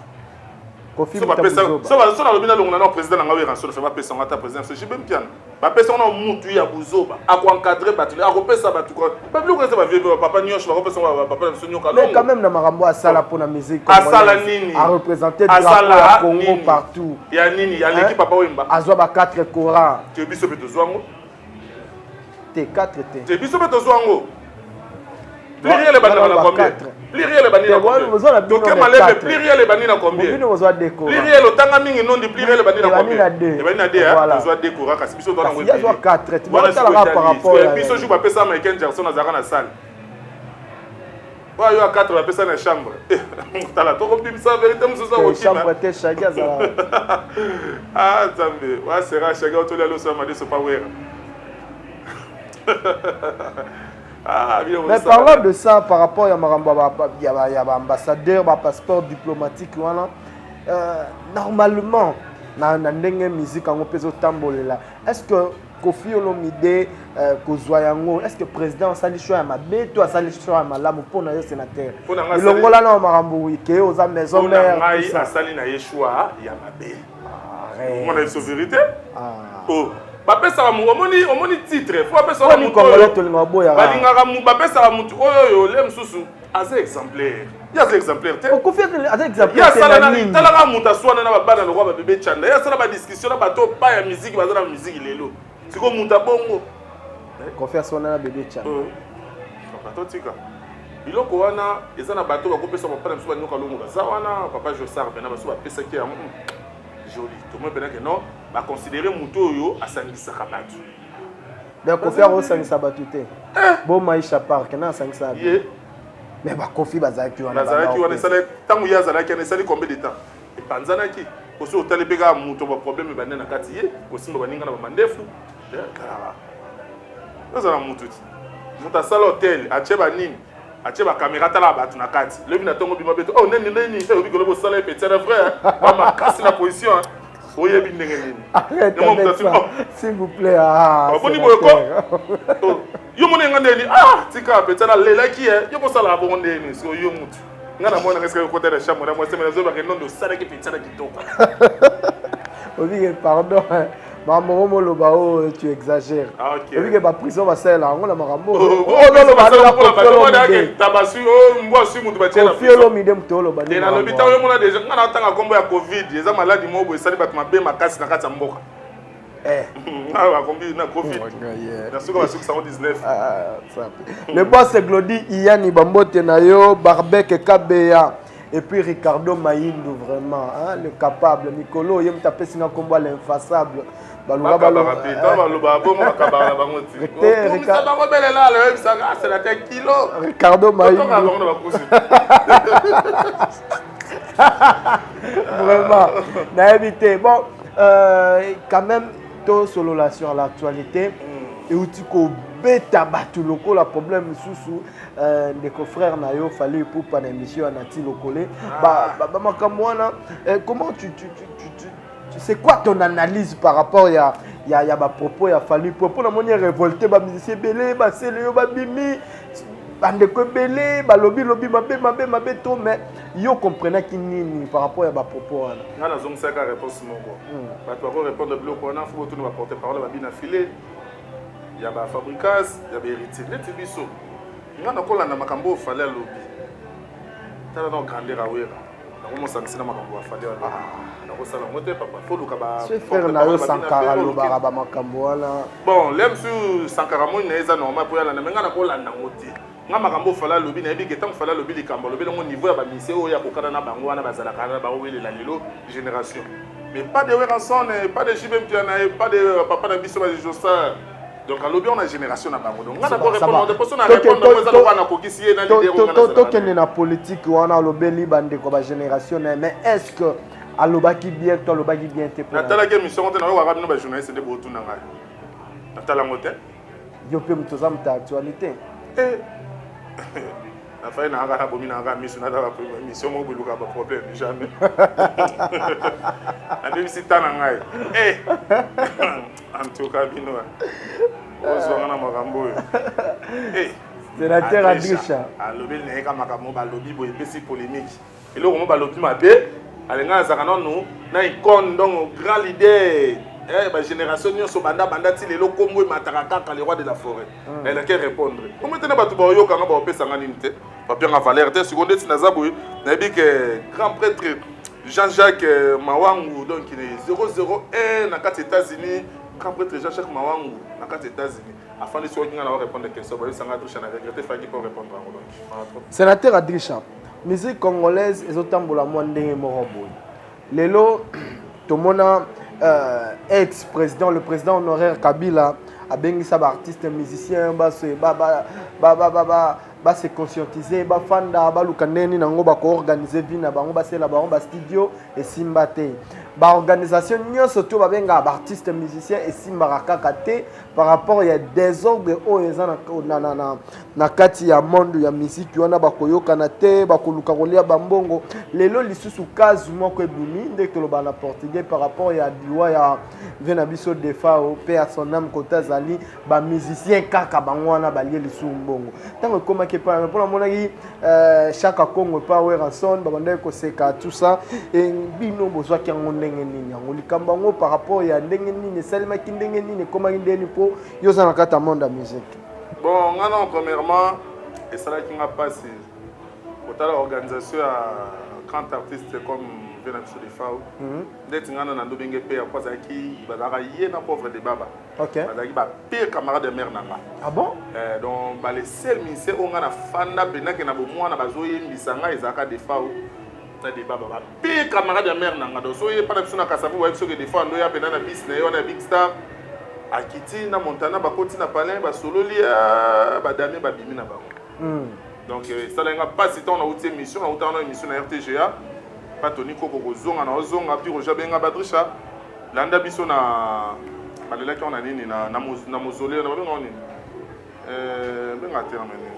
Koffi so nalobi nalongona na président na nga weranso nafe bapesanga ata président so jibe mpiana bapesanga na mutu ya buzoba akoencadre bato akopesa bato babiloko eza bavie bapapa nyonso bakopesanga bapapa na biso nyoka mais quand même na makambo asala mpona musique asala nini arepresente drapeau ya Congo partout ya nini ya leki papa wemba azwa ba 4 Coran te biso mpe tozwa yango te 4 te biso mpe tozwa yango pluriel ebandaka na combien pluriel ebandi na combien toke malebe pluriel ebandi na combien pluriel otanga mingi nondi pluriel ebandi na combien ebandi na 2 tozwa 2 kora kasi biso tozwa yango yazwa 4 tibatalaka par rapport ya biso jour bapesa Michael Jackson azalaka na salle oyo a 4 bapesa na chambre tala tokobimisa vérité mosusu chambre te shagi azala ah nzambe wasera shagi otoli aloso ya madeso pa wera mais parlant de ça par rapport à il y a ambassadeur, passeport diplomatique normalement na ndenge musique en peso tambolela est-ce que Koffi Olomide kozwa yango est-ce que président sali choix ya mabe to sali choix ya malamu pona yo sénateur ilongola na makambo wike oza maison mère ngai asali na ye choix ya mabe on a une vérité oh bapesaka omoni titre fo bapesaka mutu balingaka bapesaka mutu oyo le mosusu aza exemplaire ye aza exemplaire te talaka mutu aswana na babana lokwa babebe chanda ye asala badiscussion na bato pa ya miziki baza na miziki lelo siko mutu abongo Koffi aswana na bebe chanda bato tika biloko wana eza na bato bakopesa bapana mosusu banyoka longo baza wana papa Josar pena baso bapesaki yango joli tout le monde que non va considérer muto yo asangisaka bato mais Koffi asangisa bato te bon maisha park na asangisa bato mais ba Koffi bazaki wana sala tangu ya zalaki na sali combien de temps et panzanaki oso otalebeka muto ba problème ba na kati ye osimba baninga na ba mandefu kala ozala mutu muta sala hotel acheba nini acheba caméra tala bato na kati lebi na tongo bima beto oh neni obi ko lebo sala petit frère ba makasi na position oyebi ndenge nini s'il vous plaît boni boyoko yo mona nga ndeni tika petala lelaki yo kosala bongo ndeni so yo mutu nga na mona keske côté de chambre na moi c'est mais zo ba que non de sala ki petala kitoko obi pardon Maman Moloba, tu exagères. Ok. Et puis que prison va faire là, on a marambo. Oh non, le bâtiment pour la bâtiment tabasu moi aussi mon bâtiment. Koffi Olomide mtolo bani. Et dans l'hôpital on a déjà on attend combo ya Covid, les maladies mo bo sali batuma be makasi na kati mboka. Ah combi na Covid. Merci comme 119. Le boss Glody Iyani Bambote na yo Barbek Kabeya. Et puis Ricardo Maïndou, vraiment, hein, le capable. Nicolo, il m'a tapé sinon combat l'infaçable. Ricardo Maïndou. Vraiment, n'a évité. Bon, quand même, tout sur relation à l'actualité. Et où tu beta batu loko la problème sous des confrères na yo fallait pour pas d'émission à nati lokolé makamwana comment tu sais quoi ton analyse par rapport ya ba propos ya fallu propos na moni révolté ba musicien belé ba sele yo ba bimi bande ko belé ba lobby mabe to mais yo comprenez qui nini par rapport ya ba propos na na zong saka réponse moko ba to ko répondre bloco na faut tout nous porter parole ba bina filé ya ba fabricas ya ba héritier neti biso ngana kolanda makambo fale lobi tala na grandeur awera na ko mosangisi na makambo fale lobi na ko sala mote papa faut luka ba frère na yo Sankara loba ba makambo wana bon lemsu Sankara mo ina eza normal pour yala na ngana kolanda mote nga makambo fale lobi na ebi ketam fale lobi likambo lobi ngo niveau ya ba mise o ya kokana na bango wana bazala kana ba wele la lelo génération mais pas de Weranson pas de Jibem Tiana pas de papa na biso ba Josa. Donc à l'objet on a génération na bango. Donc on a répondre de personne à répondre dans wana kokisi na leader on a. To na politique on a l'objet li bande ko ba génération mais est-ce que alobaki bien to alobaki bien te natalaki émission te na waka bino ba journaliste de botu na ngai natala ngote yo pe mtoza mta actualité na faille na ngana bomi na ngana mission na ta mission mo biluka ba problème jamais ande si tana ngai en tout cas bino ozwa na makambo sénateur Adrisha alobi na eka makambo ba lobi boye pesi polémique eloko mo ba lobi mabe alenga zaka nonu na icône donc grand leader ba génération nyonso banda ti lelo kombo mataka kaka le roi de la forêt elle a qu'à répondre comment tena batu ba yoka nga ba pesa nga ninte ba bien valeur te seconde tinaza boye na bi que grand prêtre Jean-Jacques Mawangu donc il est 001 na kati États-Unis grand prêtre Jean-Jacques Mawangu na kati États-Unis afin de souhaiter na répondre des questions ba sanga Adrisha na regretter faki pour répondre à donc sénateur Adrisha musique congolaise ezotambola mwa ndenge moko boye lelo tomona ex-président, le président honoraire Kabila a bien ça artiste musicien se conscientiser fanda lukaneni nango organiser vina bango basela bango studio et simbate organisation nyonso to babenga artiste musicien et simbaka kate par rapport ya désordre oyo na kati ya monde ya musique wana bakoyokana te bakoluka kolia bambongo lelo lisusu kazu moko ebimi ndeke lo bana portugais par rapport ya diwa ya vena biso defa au père son âme kota zali ba musicien kaka bango wana balie lisusu mbongo tango koma ke pa pour mona ki chaque Congo power ranson babanda ko seka tout ça et bino bozwa ki ndenge nini yango likamba ngo par rapport ya ndenge nini salima ki ndenge nini koma ndeni po yoza na kata monde ya musique. Bon, premièrement, et ça là qui m'a passé, au l'organisation à grand artiste comme Venam Soudefao, d'être un an d'obénger père, parce qu'il va y na pauvre de baba. Ok. Il va pire camarade de mère nanga. Ah bon? Donc, les seuls ministères on a fanda bena que na bomo na bazoye misanga ezaka de fao. Na de baba. Pire camarade de mère nanga. Donc, soyez pas na kasabu wa que des fois on doit bena na business on a big star. Akiti na Montana bakoti na palin ba solo lia ba dami ba bimi na bango. Donc ça là pas si on a outé mission on a une mission na RTGA pas Tony Koko kozonga na ozonga puis Roger Benga Badrisha landa biso na balela ki on a nini na mausolée na bango nini benga terminer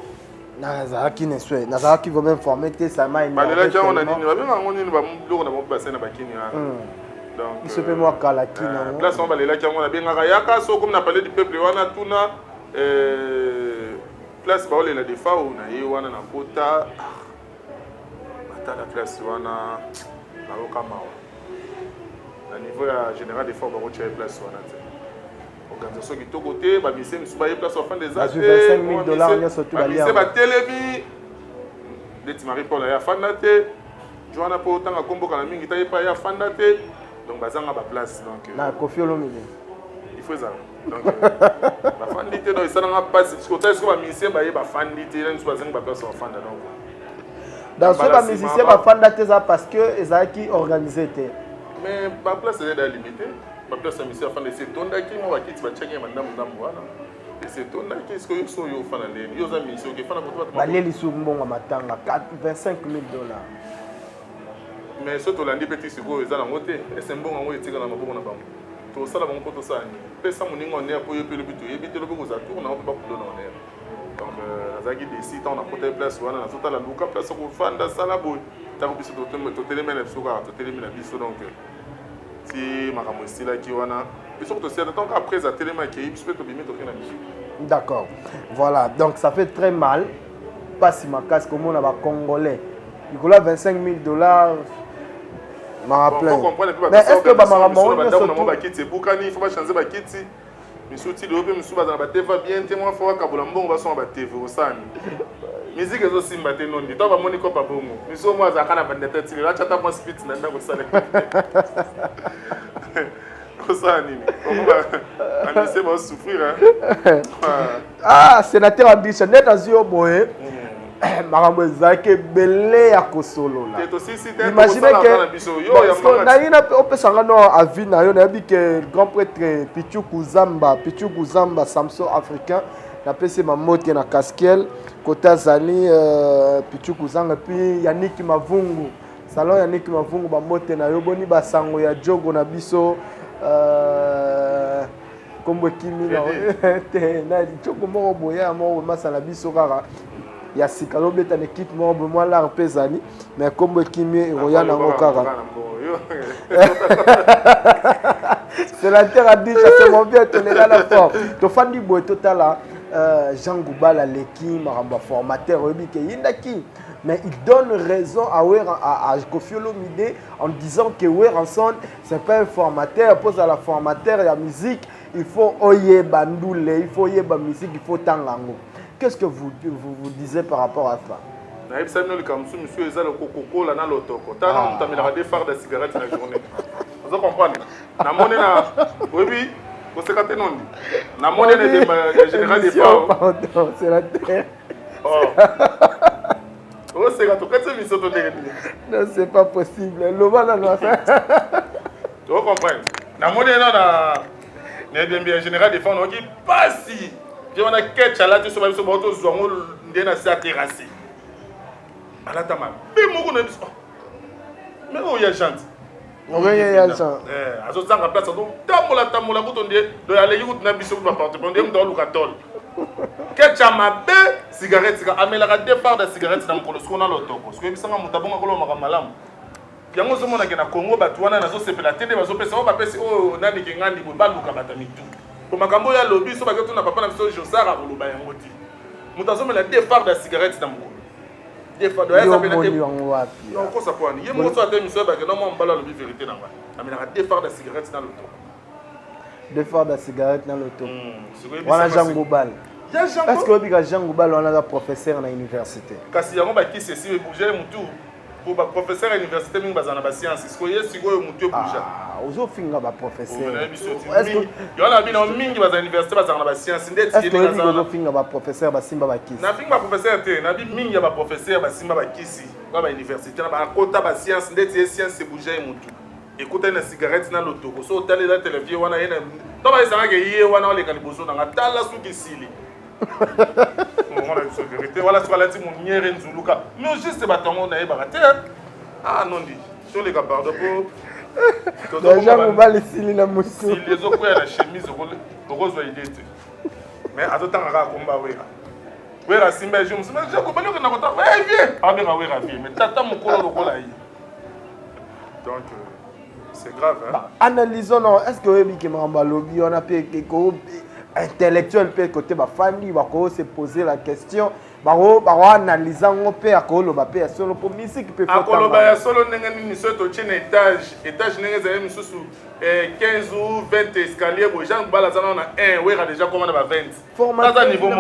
Nazaki ne souhait Nazaki veut même former te ça m'a balela ki on a nini ba benga nini ba mbloko na bassin na bakini donc il se peut moi kalaki na place on balela ki on a benga yaka so comme na parler du peuple wana tuna place ba olela de fa ou na ye wana na kota ata la place wana na lokama na niveau ya général de force ba ko tire place wana te organisation qui to côté ba mise musu ba ye place au fin des années $25,000 ya surtout balia ba telemi de Marie Paul ya fandate Joana po tanga komboka na mingi taye pa ya fandate donc bazanga ba place donc na Kofi Olomide il faut ça donc ba fandite donc ça n'a pas parce que toi est-ce que ba musicien ba ye ba fandite là nous bazanga ba place au fanda donc dans ce ba musicien ba fandate ça parce que ezaki organisé te mais ba place est limité ba place musicien fanda c'est tonda ki mo ba kiti ba chenge mandamu wana c'est tonda ki est-ce que yo so yo fanda le yo za musicien ki fanda ko ba leli su mbongo matanga $25,000 mais surtout l'andi petit siko eza nango te ese mbongo yango etika na maboko na bango tosala bango mpo tosani pesa moninga oner po yepe lobi toyebi te lobi koza tour nango mpe bakulo na oner donc nazalaki desi ntango nakota place wana nazotala luka place kofanda sala boye ntango biso totelemi na biso kaka totelemi na biso donc ti makambo esilaki wana biso tosiata ntango après atelemi akei biso mpe tobimi toke na biso. D'accord, voilà, donc ça fait très mal pas si makasi komona ba congolais il a $25,000 mais est-ce que Bamaramon il faut changer ba kiti misuti le pe musu bazana ba teva bien te moi faut kabola mbongo baso ba teva osani musique ezo simba te non dit to ba moni ko pa bongo miso moi za kana bande tete la chata mo spit na ndako sale osani ni ba anise ba souffrir hein ah sénateur Adrisha net azio boye makambo ezalaki ebele ya kosolola imagine ke nayina opesanga no avis na yo nayebi ke grand prêtre Pichuku Zamba Samson africain napesi mamote na Kaskiel kota azali Pichuku Zanga puis Yannick Mavungu salon ya Nick Mavungu ba mote na yo boni ba sango ya jogo na biso kombo kimi na te na jogo moko boya moko masala biso kaka ya sika lobeta na équipe moko moi la repezani mais kombo kimi roya na ngo kaka c'est la terre à dire c'est mon bien tenir la forme to fandi boy total Jean Goubala leki maramba formateur obike yindaki. Mais il donne raison à Koffi Olomide en disant que Weranson, ce n'est pas un formateur. Pose à la formateur, il y a musique, il faut oye bandoule, il faut oye musique, il faut tangango. Qu'est-ce que vous disiez par rapport à ça? Je sais que monsieur est le coco là dans l'autoco. Tu as des phares de cigarettes dans la journée. Vous comprenez? Na monnaie oui, vous savez quand non dit. Na monnaie de général des phares. Pardon, c'est la terre. Non, c'est pas possible. Tu comprends? Na monnaie en général des fonds qui passe. Je on a quelque là tu sais pas auto zongo ndena sa terrasse. Ala tama. Mais moko na biso. Mais oh ya gente. Oui, il y a ça. Azo zanga place donc tamola ko tonde do ya leki ko na biso ko porte bonde mu do lukatol. Ketchama be cigarette ka amela deux phares de cigarette dans le sona lotoko. Ce que bisanga mutabonga ko lo makamalam. Yango zo mona ke na Congo batwana na zo sepela tende bazo pesa o bapesi o nani ke ngandi bo baluka batamitu. Ko makambo ya lobby so baketo na papa na biso Josara ko loba yango ti. Mutazo mela deux phares de cigarette dans moko. Des fois doya ça pela te. Non ko ça point. Ye mo so ate miso ba ke no mo mbala lobby vérité na nga. Amela deux phares de cigarette dans l'auto. Deux phares de cigarette dans l'auto. Wana Jean Goubal. Est-ce que Jean Goubal on a un professeur à l'université? Kasi yango ba ki ceci bouger mutu pour ba professeur à l'université mingi bazana ba science. Est-ce que yesi ko mutu bouger? Ah, ozo finga ba professeur. Est-ce que yona bino mingi bazana université bazana ba science ndeti est-ce que ozo finga ba professeur ba simba ba kisi? Na finga ba professeur te, na bi mingi ba professeur ba simba ba kisi. Ba ba université na ba kota ba science ndeti science bouger mutu. Écoutez une cigarette dans l'auto. So hôtel la télévision wana yena. To ba isanga ke yé wana le kaliboso na tala su kisili. On a une vérité. Voilà ce qu'on a dit mon nière nzuluka. Mais juste batango na yeba te. Ah non dit. Sur les gars pardon pour. Déjà on va les sili na musu. Si les autres la chemise rose va idée. Mais azotanga ka komba wera. Wera simba je musu. Je ko balo na kota. Eh viens. Ah bien wera viens. Mais tata mukolo lokola yi. Donc c'est grave, hein? Bah, analysons, non. Est-ce que Lobby, on a pu intellectuel, peut côté ma famille, va se poser la question. Analyser on peut à colo bapé solo pour musique peut faire. Colo ba solo n'engani ni soto tchene étage n'engani za sous 15 ou 20 escaliers bo Jean Goubal za na 1 wera déjà comment na 20. Formateur niveau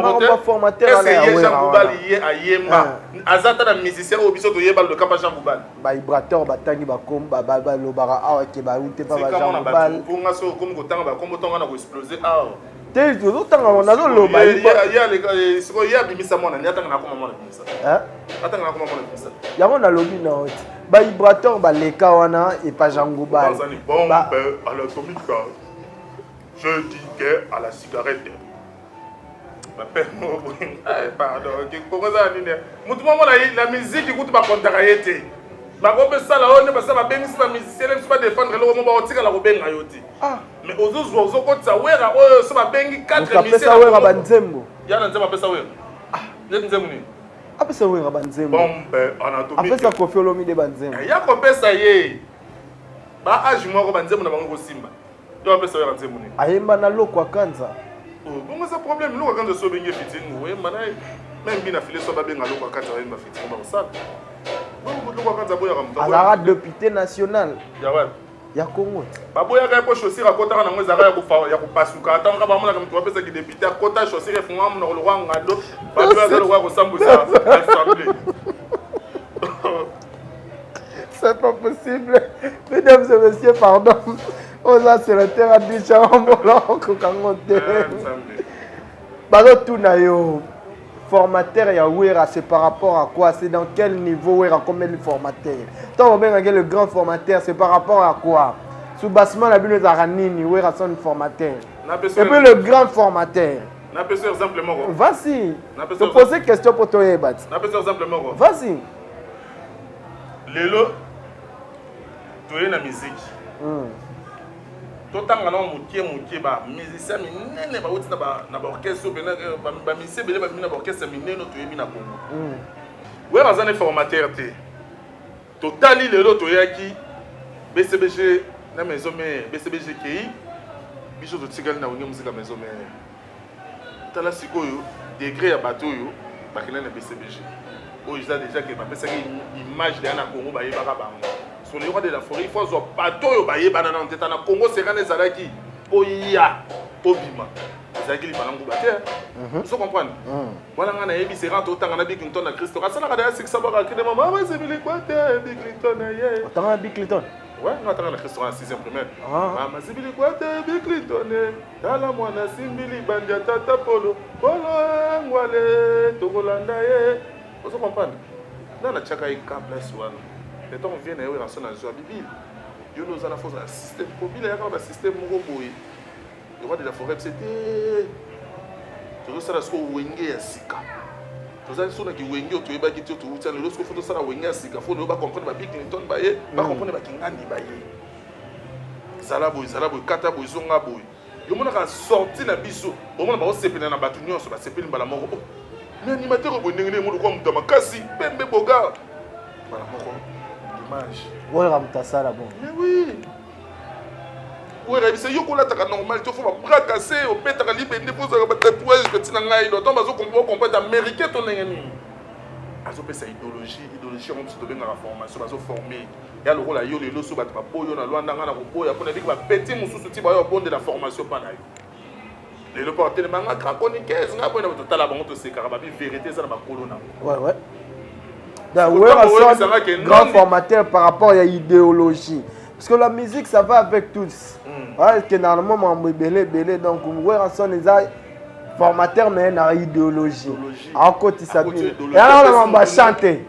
formateur là ya Jean Goubal yé ayemba azata na musicien au biso to yeba le kapa Jean Goubal. Ba vibrateur batangi ba komba ba lobara awa ke ba unte pa ba Jean Goubal. Pour nga so comme ko tanga ba kombo tonga na ko exploser awa. T'es toujours tant on a le loba. Il y a les ce qu'il y a bimisa mona ni atanga na ko mona bimisa. Hein? Atanga na ko mona bimisa. Ya on a lobby na hot. Ba vibrateur ba leka wana et pas Jean Goubal. Bombe à l'atomique. Je dis que à la cigarette. Pardon, comment ça ni mutu mama la musique écoute ba contrariété. Ba ko be sala on ba sa ba bengisi ba musicien pas défendre le moment ba otika la ko benga yoti. Ah, mais ozo ko tsa wera o so ba bengi 4 musiciens. Pesa wera banzembo. Ya na nzembo pesa wera. Ah, le nzembo ni. Apesa wera banzembo. Bombe anatomique. Apesa Koffi Olomide banzembo. Ya ko pesa ye. Ba age moko banzembo na bango simba. Yo apesa wera nzembo ni. Ayemba na loko kanza. Oh, bon ça problème loko kanza so bengi fitingu. We mana même bina filé so ba benga loko kanza ayemba fitingu ba osala. Azara député national. Ya Congo. Baboya ka po chaussure akotaka na ngweza ya kufa ya kupasuka atanga ba mona kamtu wapesa ki député akota chaussure funga mona lo rwanga ngado baboya ka lo kwa kusambuza assemblée. C'est pas possible. Mesdames et messieurs, pardon. On a c'est la terre à Bicha Mbola ko kangote. Bazo tunayo. Formateur ya Wera, c'est par rapport à quoi? C'est dans quel niveau Wera, combien de formateurs? Tant on bien le grand formateur, c'est par rapport à quoi? Sous bassement la bino zaranini, Wera son formateur. Et puis le grand formateur. Na peux exemple moko. Vas-y. Te poser question pour toi Ebat. Na peux exemple moko. Vas-y. Lelo toye na musique totanga na mokie ba musicien minene bauti na baorchestre pena bamisien bele babimi na baorchestre minene toyebi na Congo we aza ne formateur te totali lelo toyaki BCBG na maison mère BCBG kei biso totikali na wenge musika maison mère tala sikoyo degré ya bato yo bakina na BCBG oyo eza déjà ke bapesaki image de na Congo bayebaka bango sur les rois de la forêt il faut zo bato yo bayebana na nteta na Congo sekane ezalaki oya obima ezalaki libanango bate so comprendre voilà nga na yebi sera totanga na Bill Clinton na Christo asalaka da sikisa baka kine mama bazebili kwa te Bill Clinton ye otanga Bill Clinton. ouais nga tanga na Christo en 6e primaire mama zebili kwa te Bill Clinton dala mwana simbili bandia tata polo ngwale tokolanda ye so comprendre na chaka ika place wana le temps vient na yo na sona zo bibi yo nous en a fait un système mobile ya ka ba système moko boye le roi de la forêt c'était tout ça là ce wenge ya sika tout ça sona ki wenge to yeba ki to uta le lorsque faut ça la wenge ya sika faut ne pas comprendre ba Bill Clinton ba ye ba comprendre ba kingani ba ye zala boy kata boy zonga boy yo mona ka sorti na biso o mona ba o sepela na batu nyonso ba sepeli mbala moko mais animateur bo ndenge mo ko mutama kasi pembe boga bala moko image Ouais, Ramtasala bon. mais oui ouais c'est yo ko la taka normal tu faut ba bras cassé au pétaka libende pour ça ba tatouage petit na ngai do to bazo comprendre américain to ndenge azo pesa idéologie on se donne la formation bazo former ya le rôle yo le loso ba boyo na lwanda nga na ko boya pour na dik ba petit mususu ti ba yo bon de la formation pa na yo les reporters de manga chroniqueurs nga bona to tala bango to sekara ba bi vérité ça na ba kolona Ouais. Grand formateur par rapport à l'idéologie. Parce que la musique, ça va avec tous. Ouais, que normalement, belé, donc, ouais, on est formateur, mais il y a une idéologie. En côté, ça dit. Et alors, on va chanter.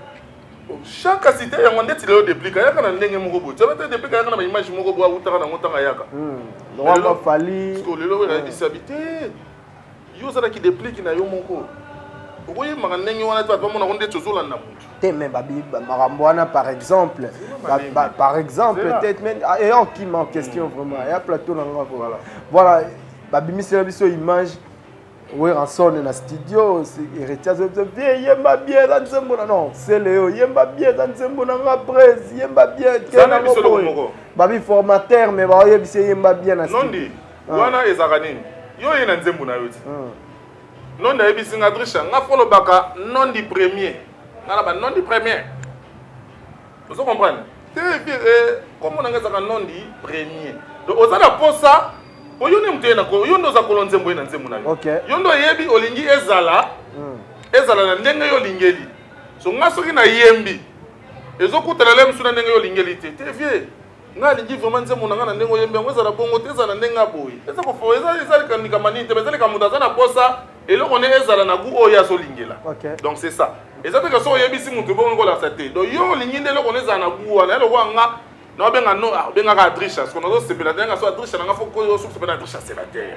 Chaque cité, il y a un détail de déplique. Il y a un détail de déplique. Tu as dépliqué une image de Mogo Bois ou Tara Montana Yaka. Le roi Fali. Parce que le roi a dishabité. Il y a qui déplique na yo Mogo. Oui, par exemple, peut-être même et on qui m'en question vraiment il y a plateau voilà babi monsieur biso image ouais en son dans studio c'est héritier yemba bien dans nzembo non c'est Léo yemba bien dans nzembo na presse yemba bien babi formateur mais ba yebise yemba bien na non dit wana ezakanini yo yena nzembo na yo non de ebisinga trisha nga folo baka non di premier ngala ba non di premier vous comprenez comment on nga zaka non di premier donc ozala posa oyone mutena ko yondo za kolonzembo ina nzembo na yo yondo yebi olingi ezala na ndenge yo lingeli so nga soki na yembi ezokutela le msuna ndenge yo lingeli te vie nga lingi vraiment nzembo na nga na ndenge yembi ngo ezala bongo te ezala ndenge boye eza ko fo ezala kanika manite bezala kamuda za na posa et là on est ezala na gu oya so lingela donc c'est ça ezate ka so yebisi mutu bongo la sate donc yo linginde le on ezala na gu wana le wanga na benga no benga ka trisha parce qu'on a se pela denga so trisha nga fo ko yo so pela trisha c'est la terre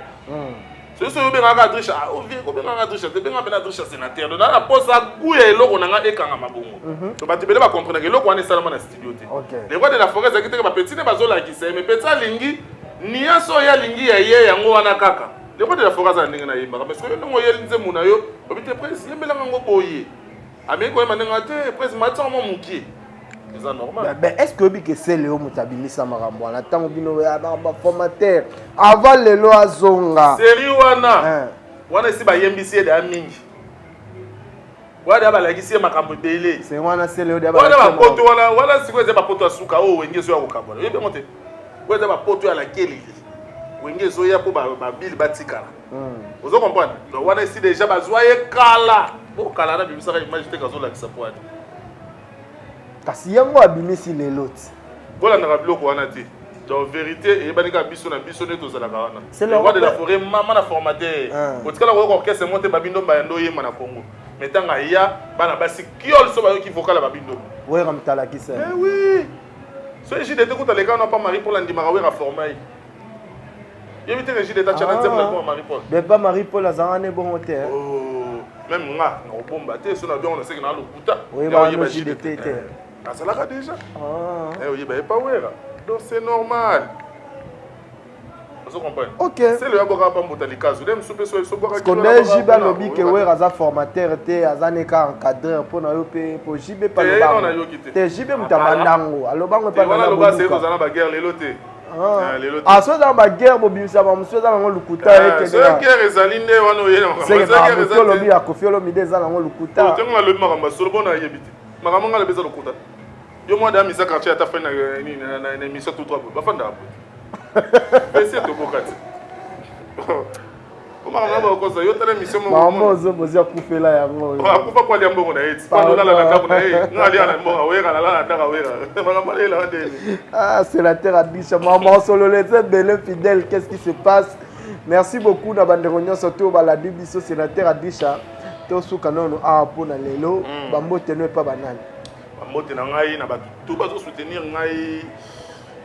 so so benga ka trisha o vie ko benga ka trisha te benga pela trisha c'est la terre donc na posa gu ya eloko na nga ekanga mabongo to batibele ba comprendre que eloko wana esala na studio te les voix de la forêt zakite ba petit ne bazola ki se mais petit lingi niya so ya lingi ya ye yango wana kaka les voix de la forêt za ndinga na yimba parce que no yeli nzemu na yo obite presse yembela ngo boye ameko yema ndinga te presse matsa mo mukie c'est normal. Mais est-ce que c'est Léo Moutabimi Samarambo en attendant bino ya ba formateur avant le loi zonga série wana si ba yembisi de amingi wada ba lagisi makambo belé c'est wana c'est Léo de ba wada ba poto wala siko ze ba poto asuka o wengezo ya kokabona yebe mote wada ba poto ya la keli wengezo ya ko ba bill batikala vous comprenez donc wana si déjà ba zoye kala o kala na bimisa ka image te kazo la kisapwadi kasi yango abimisi leloti voilà na biloko wana te donc vérité et banika biso na biso ne tozala kana c'est le roi de la forêt mama na formateur otikala ko orchestre monte babindo bayando yema na Congo metanga ya bana basi kiol so bayo ki vocal babindo ouais ramtala ki ça mais oui so j'ai été ko taleka na pas Marie Paul andimaka wera formai yebite que j'ai été chana nzembo na Marie Paul mais pas Marie Paul azana bon hôtel même nga na bomba te so na bien on sait que na lokuta oui ba j'ai été asalaka déjà oui ba pas wera Donc c'est normal. Vous comprenez? Ok. C'est le Yaboka Pambotalika. Vous avez soupe sur parce qu'on a Jiba lobby que ouais, Raza formateur était Azaneka encadreur pour nous pour Jibe pas le bas. T'es Jibe mutamandango. Alors bango pas na loba c'est dans la bagarre les lotés. Ah, soit dans la guerre, Bobi, ça va me soit dans le Lukuta. C'est la guerre Ezalinde, on est là. C'est la guerre lobby à Kofi Olomide dans le Lukuta. Tu vois le maramba sur le bon à yebiti. Maramba le besoin Lukuta. Yo moi dans Misa quartier ta fait une émission tout trois. Ba fanda. C'est tout bokati. Comment on va cause yo telle émission mo maman zo bozi akufe la yango. Ah kufa kwa liambo na eti. Pando la na kabu na eti. Ngali ana mbo awera la na awera. Maramba la ndeni. Ah, c'est la terre à Bisha. Maman solo les belles fidèles, qu'est-ce qui se passe? Merci beaucoup na bande réunion surtout baladi biso c'est la terre à Bisha. To suka nono a pona lelo, bambote no pas banane. Bambote na ngai na batu tout bazo soutenir ngai.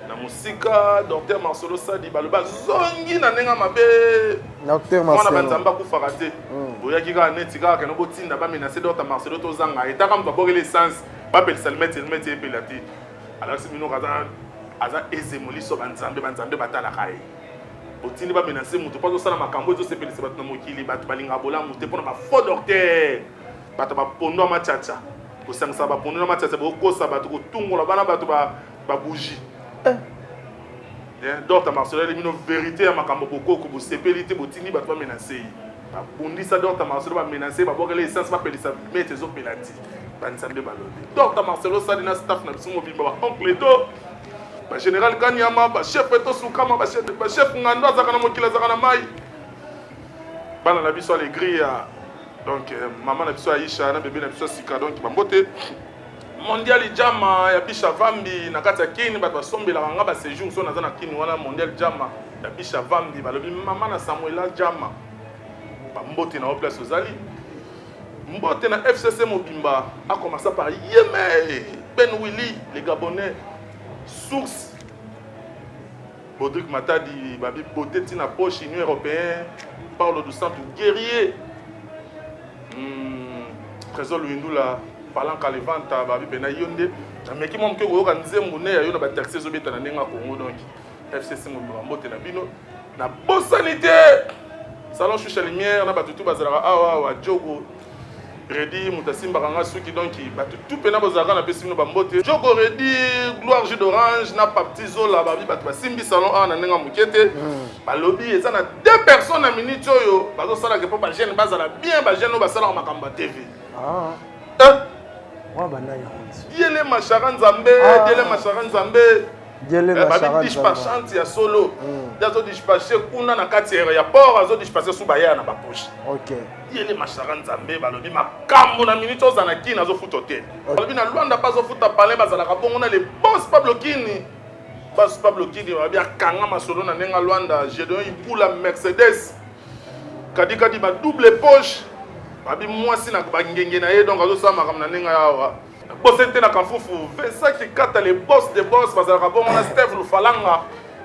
Na musika docteur Marcelo Sadi baloba zongi na nenga mabe docteur Marcelo mwana banzamba ku farate boya kika neti kaka no botinda ba menacer docteur Marcelo to zanga eta kam ba bogele essence ba pel salmet et pelati alors si mino kaza aza ezemoli so banzambe batala kai botindi ba menacer mutu pas osala makambo ezo sepelisa batu na mokili batu balinga bola mutu pona ba faux docteur batu ba pondo ma chacha ko sangsa ba pondo ma chacha bo kosa batu ko tungola bana batu ba bougie. Docteur Marcelo il y a une vérité à makambo boko ko bo sepelité botini ba to menacer ba bondi sa docteur Marcelo ba menacer ba bokele essence ba pelisa mettre zo pelati ba nsambe ba lobi docteur Marcelo ça dina staff na biso mobile ba oncle do ba général Kanyama ba chef to sukama ba chef ngando azaka na mokila azaka na mai bana na biso alegria donc maman na biso Aisha na bébé na biso Sika donc ba mbote mondial jama ya bisha vambi na kati ya kini bato basombela nga ba séjour so naza na kini wana mondial jama ya bisha vambi balobi mama na Samuela jama ba mbote na o place ozali mbote na FCC Mobimba a commencé par Yeme Ben Willy les Gabonais source Bodrick Matadi babi boté tina poche Union européenne parle du centre guerrier trésor Luindula parlant Kalevanta babi pena yonde mais qui mom ke ko organiser mune ya yona ba taxi zo beta na nenga Congo donc FCC Mobimba mbote na bino na bonne sanité salon choucha lumière na batutu bazara awa wa jogo Redi mutasimba kanga suki donc batutu pena bazara na pesi bino ba mbote jogo Redi gloire jus d'orange na paptizo la babi batu basimbi salon a na nenga mukete balobi eza na 2 personnes na minute oyo bazo sala ke po ba jeune bazala bien ba jeune basala makamba TV Yele machara nzambe, yele machara nzambe. Yele machara nzambe. Ya solo. Yazo dispatcher kuna na kati ya port, azo dispatcher subaya na ba poche. OK. Yele machara nzambe balobi makambo na minute ozana kini azo futa hotel. Balobi na Luanda pas zo futa parler bazala ka bongo na le boss Pablo Kini. Boss Pablo Kini ba bia kanga masolo na nenga Luanda, j'ai donné pour la Mercedes. Kadi ba double poche. Babi mwasi na bangenge na ye donc azo sama kam na nenga yawa boss ente na kafufu ça qui kata les boss de boss bazala bongo na Steve Lufalanga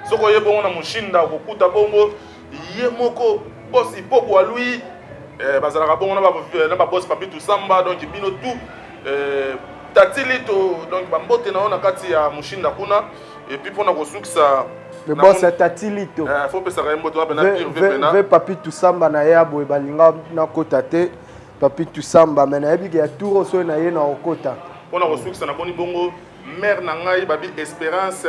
soko ye bongo na mushinda kokuta bongo ye moko boss ipopo a lui bazala bongo na ba boss Papi Tusamba donc bino tout tatilito donc bambote na ona kati ya mushinda kuna et puis pona kosukisa le boss tatilito faut pesa ka mboto wa pena pena ve Papi Tusamba na yabo e balinga na kotate Papi Tusamba mais na yebi ya tour so na ye na okota on a reçu que ça n'a pas ni bongo mère nangai babi Espérance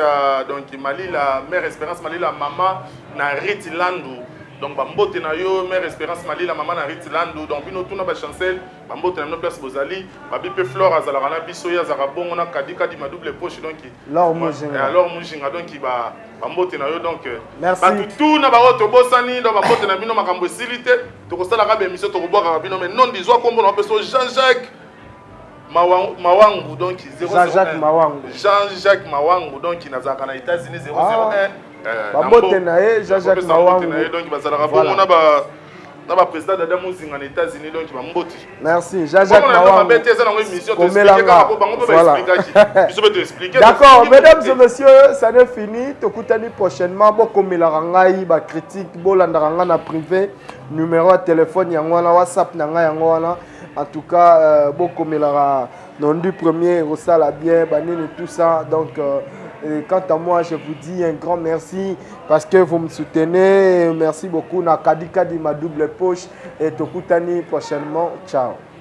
donc Mali la mère Espérance Mali la maman na Ritilandu donc bambote na yo mère Espérance Mali la maman na Ritilandu donc bino tuna ba chancel bambote na no place bozali babi pe flore azala kana biso ya zaka bongo na kadi ma double poche donc alors mujinga donc ba bambote na yo donc merci tout na ba auto bosani donc bambote na bino makambo silité to ko sala ka be mission to ko boka bino mais non diswa kombo na peso Jean-Jacques Mawangu donc 001 Jean-Jacques Mawangu donc nazaka na États-Unis 001 bambote na ye Jean-Jacques Mawangu donc bazala bongo na ba président d'Adam Muzinga na États-Unis donc bambote merci Jean-Jacques Mawangu d'accord mesdames et messieurs ça n'est fini tokutani prochainement bokomela ngai ba critique bolanda nga na privé numéro de téléphone yango na WhatsApp na nga yango wana en tout cas bokomela non du premier au sala bien banini tout ça donc Et quant à moi, je vous dis un grand merci parce que vous me soutenez. Merci beaucoup. Nakadi Kadi, ma double poche. Et Tokutani prochainement. Ciao.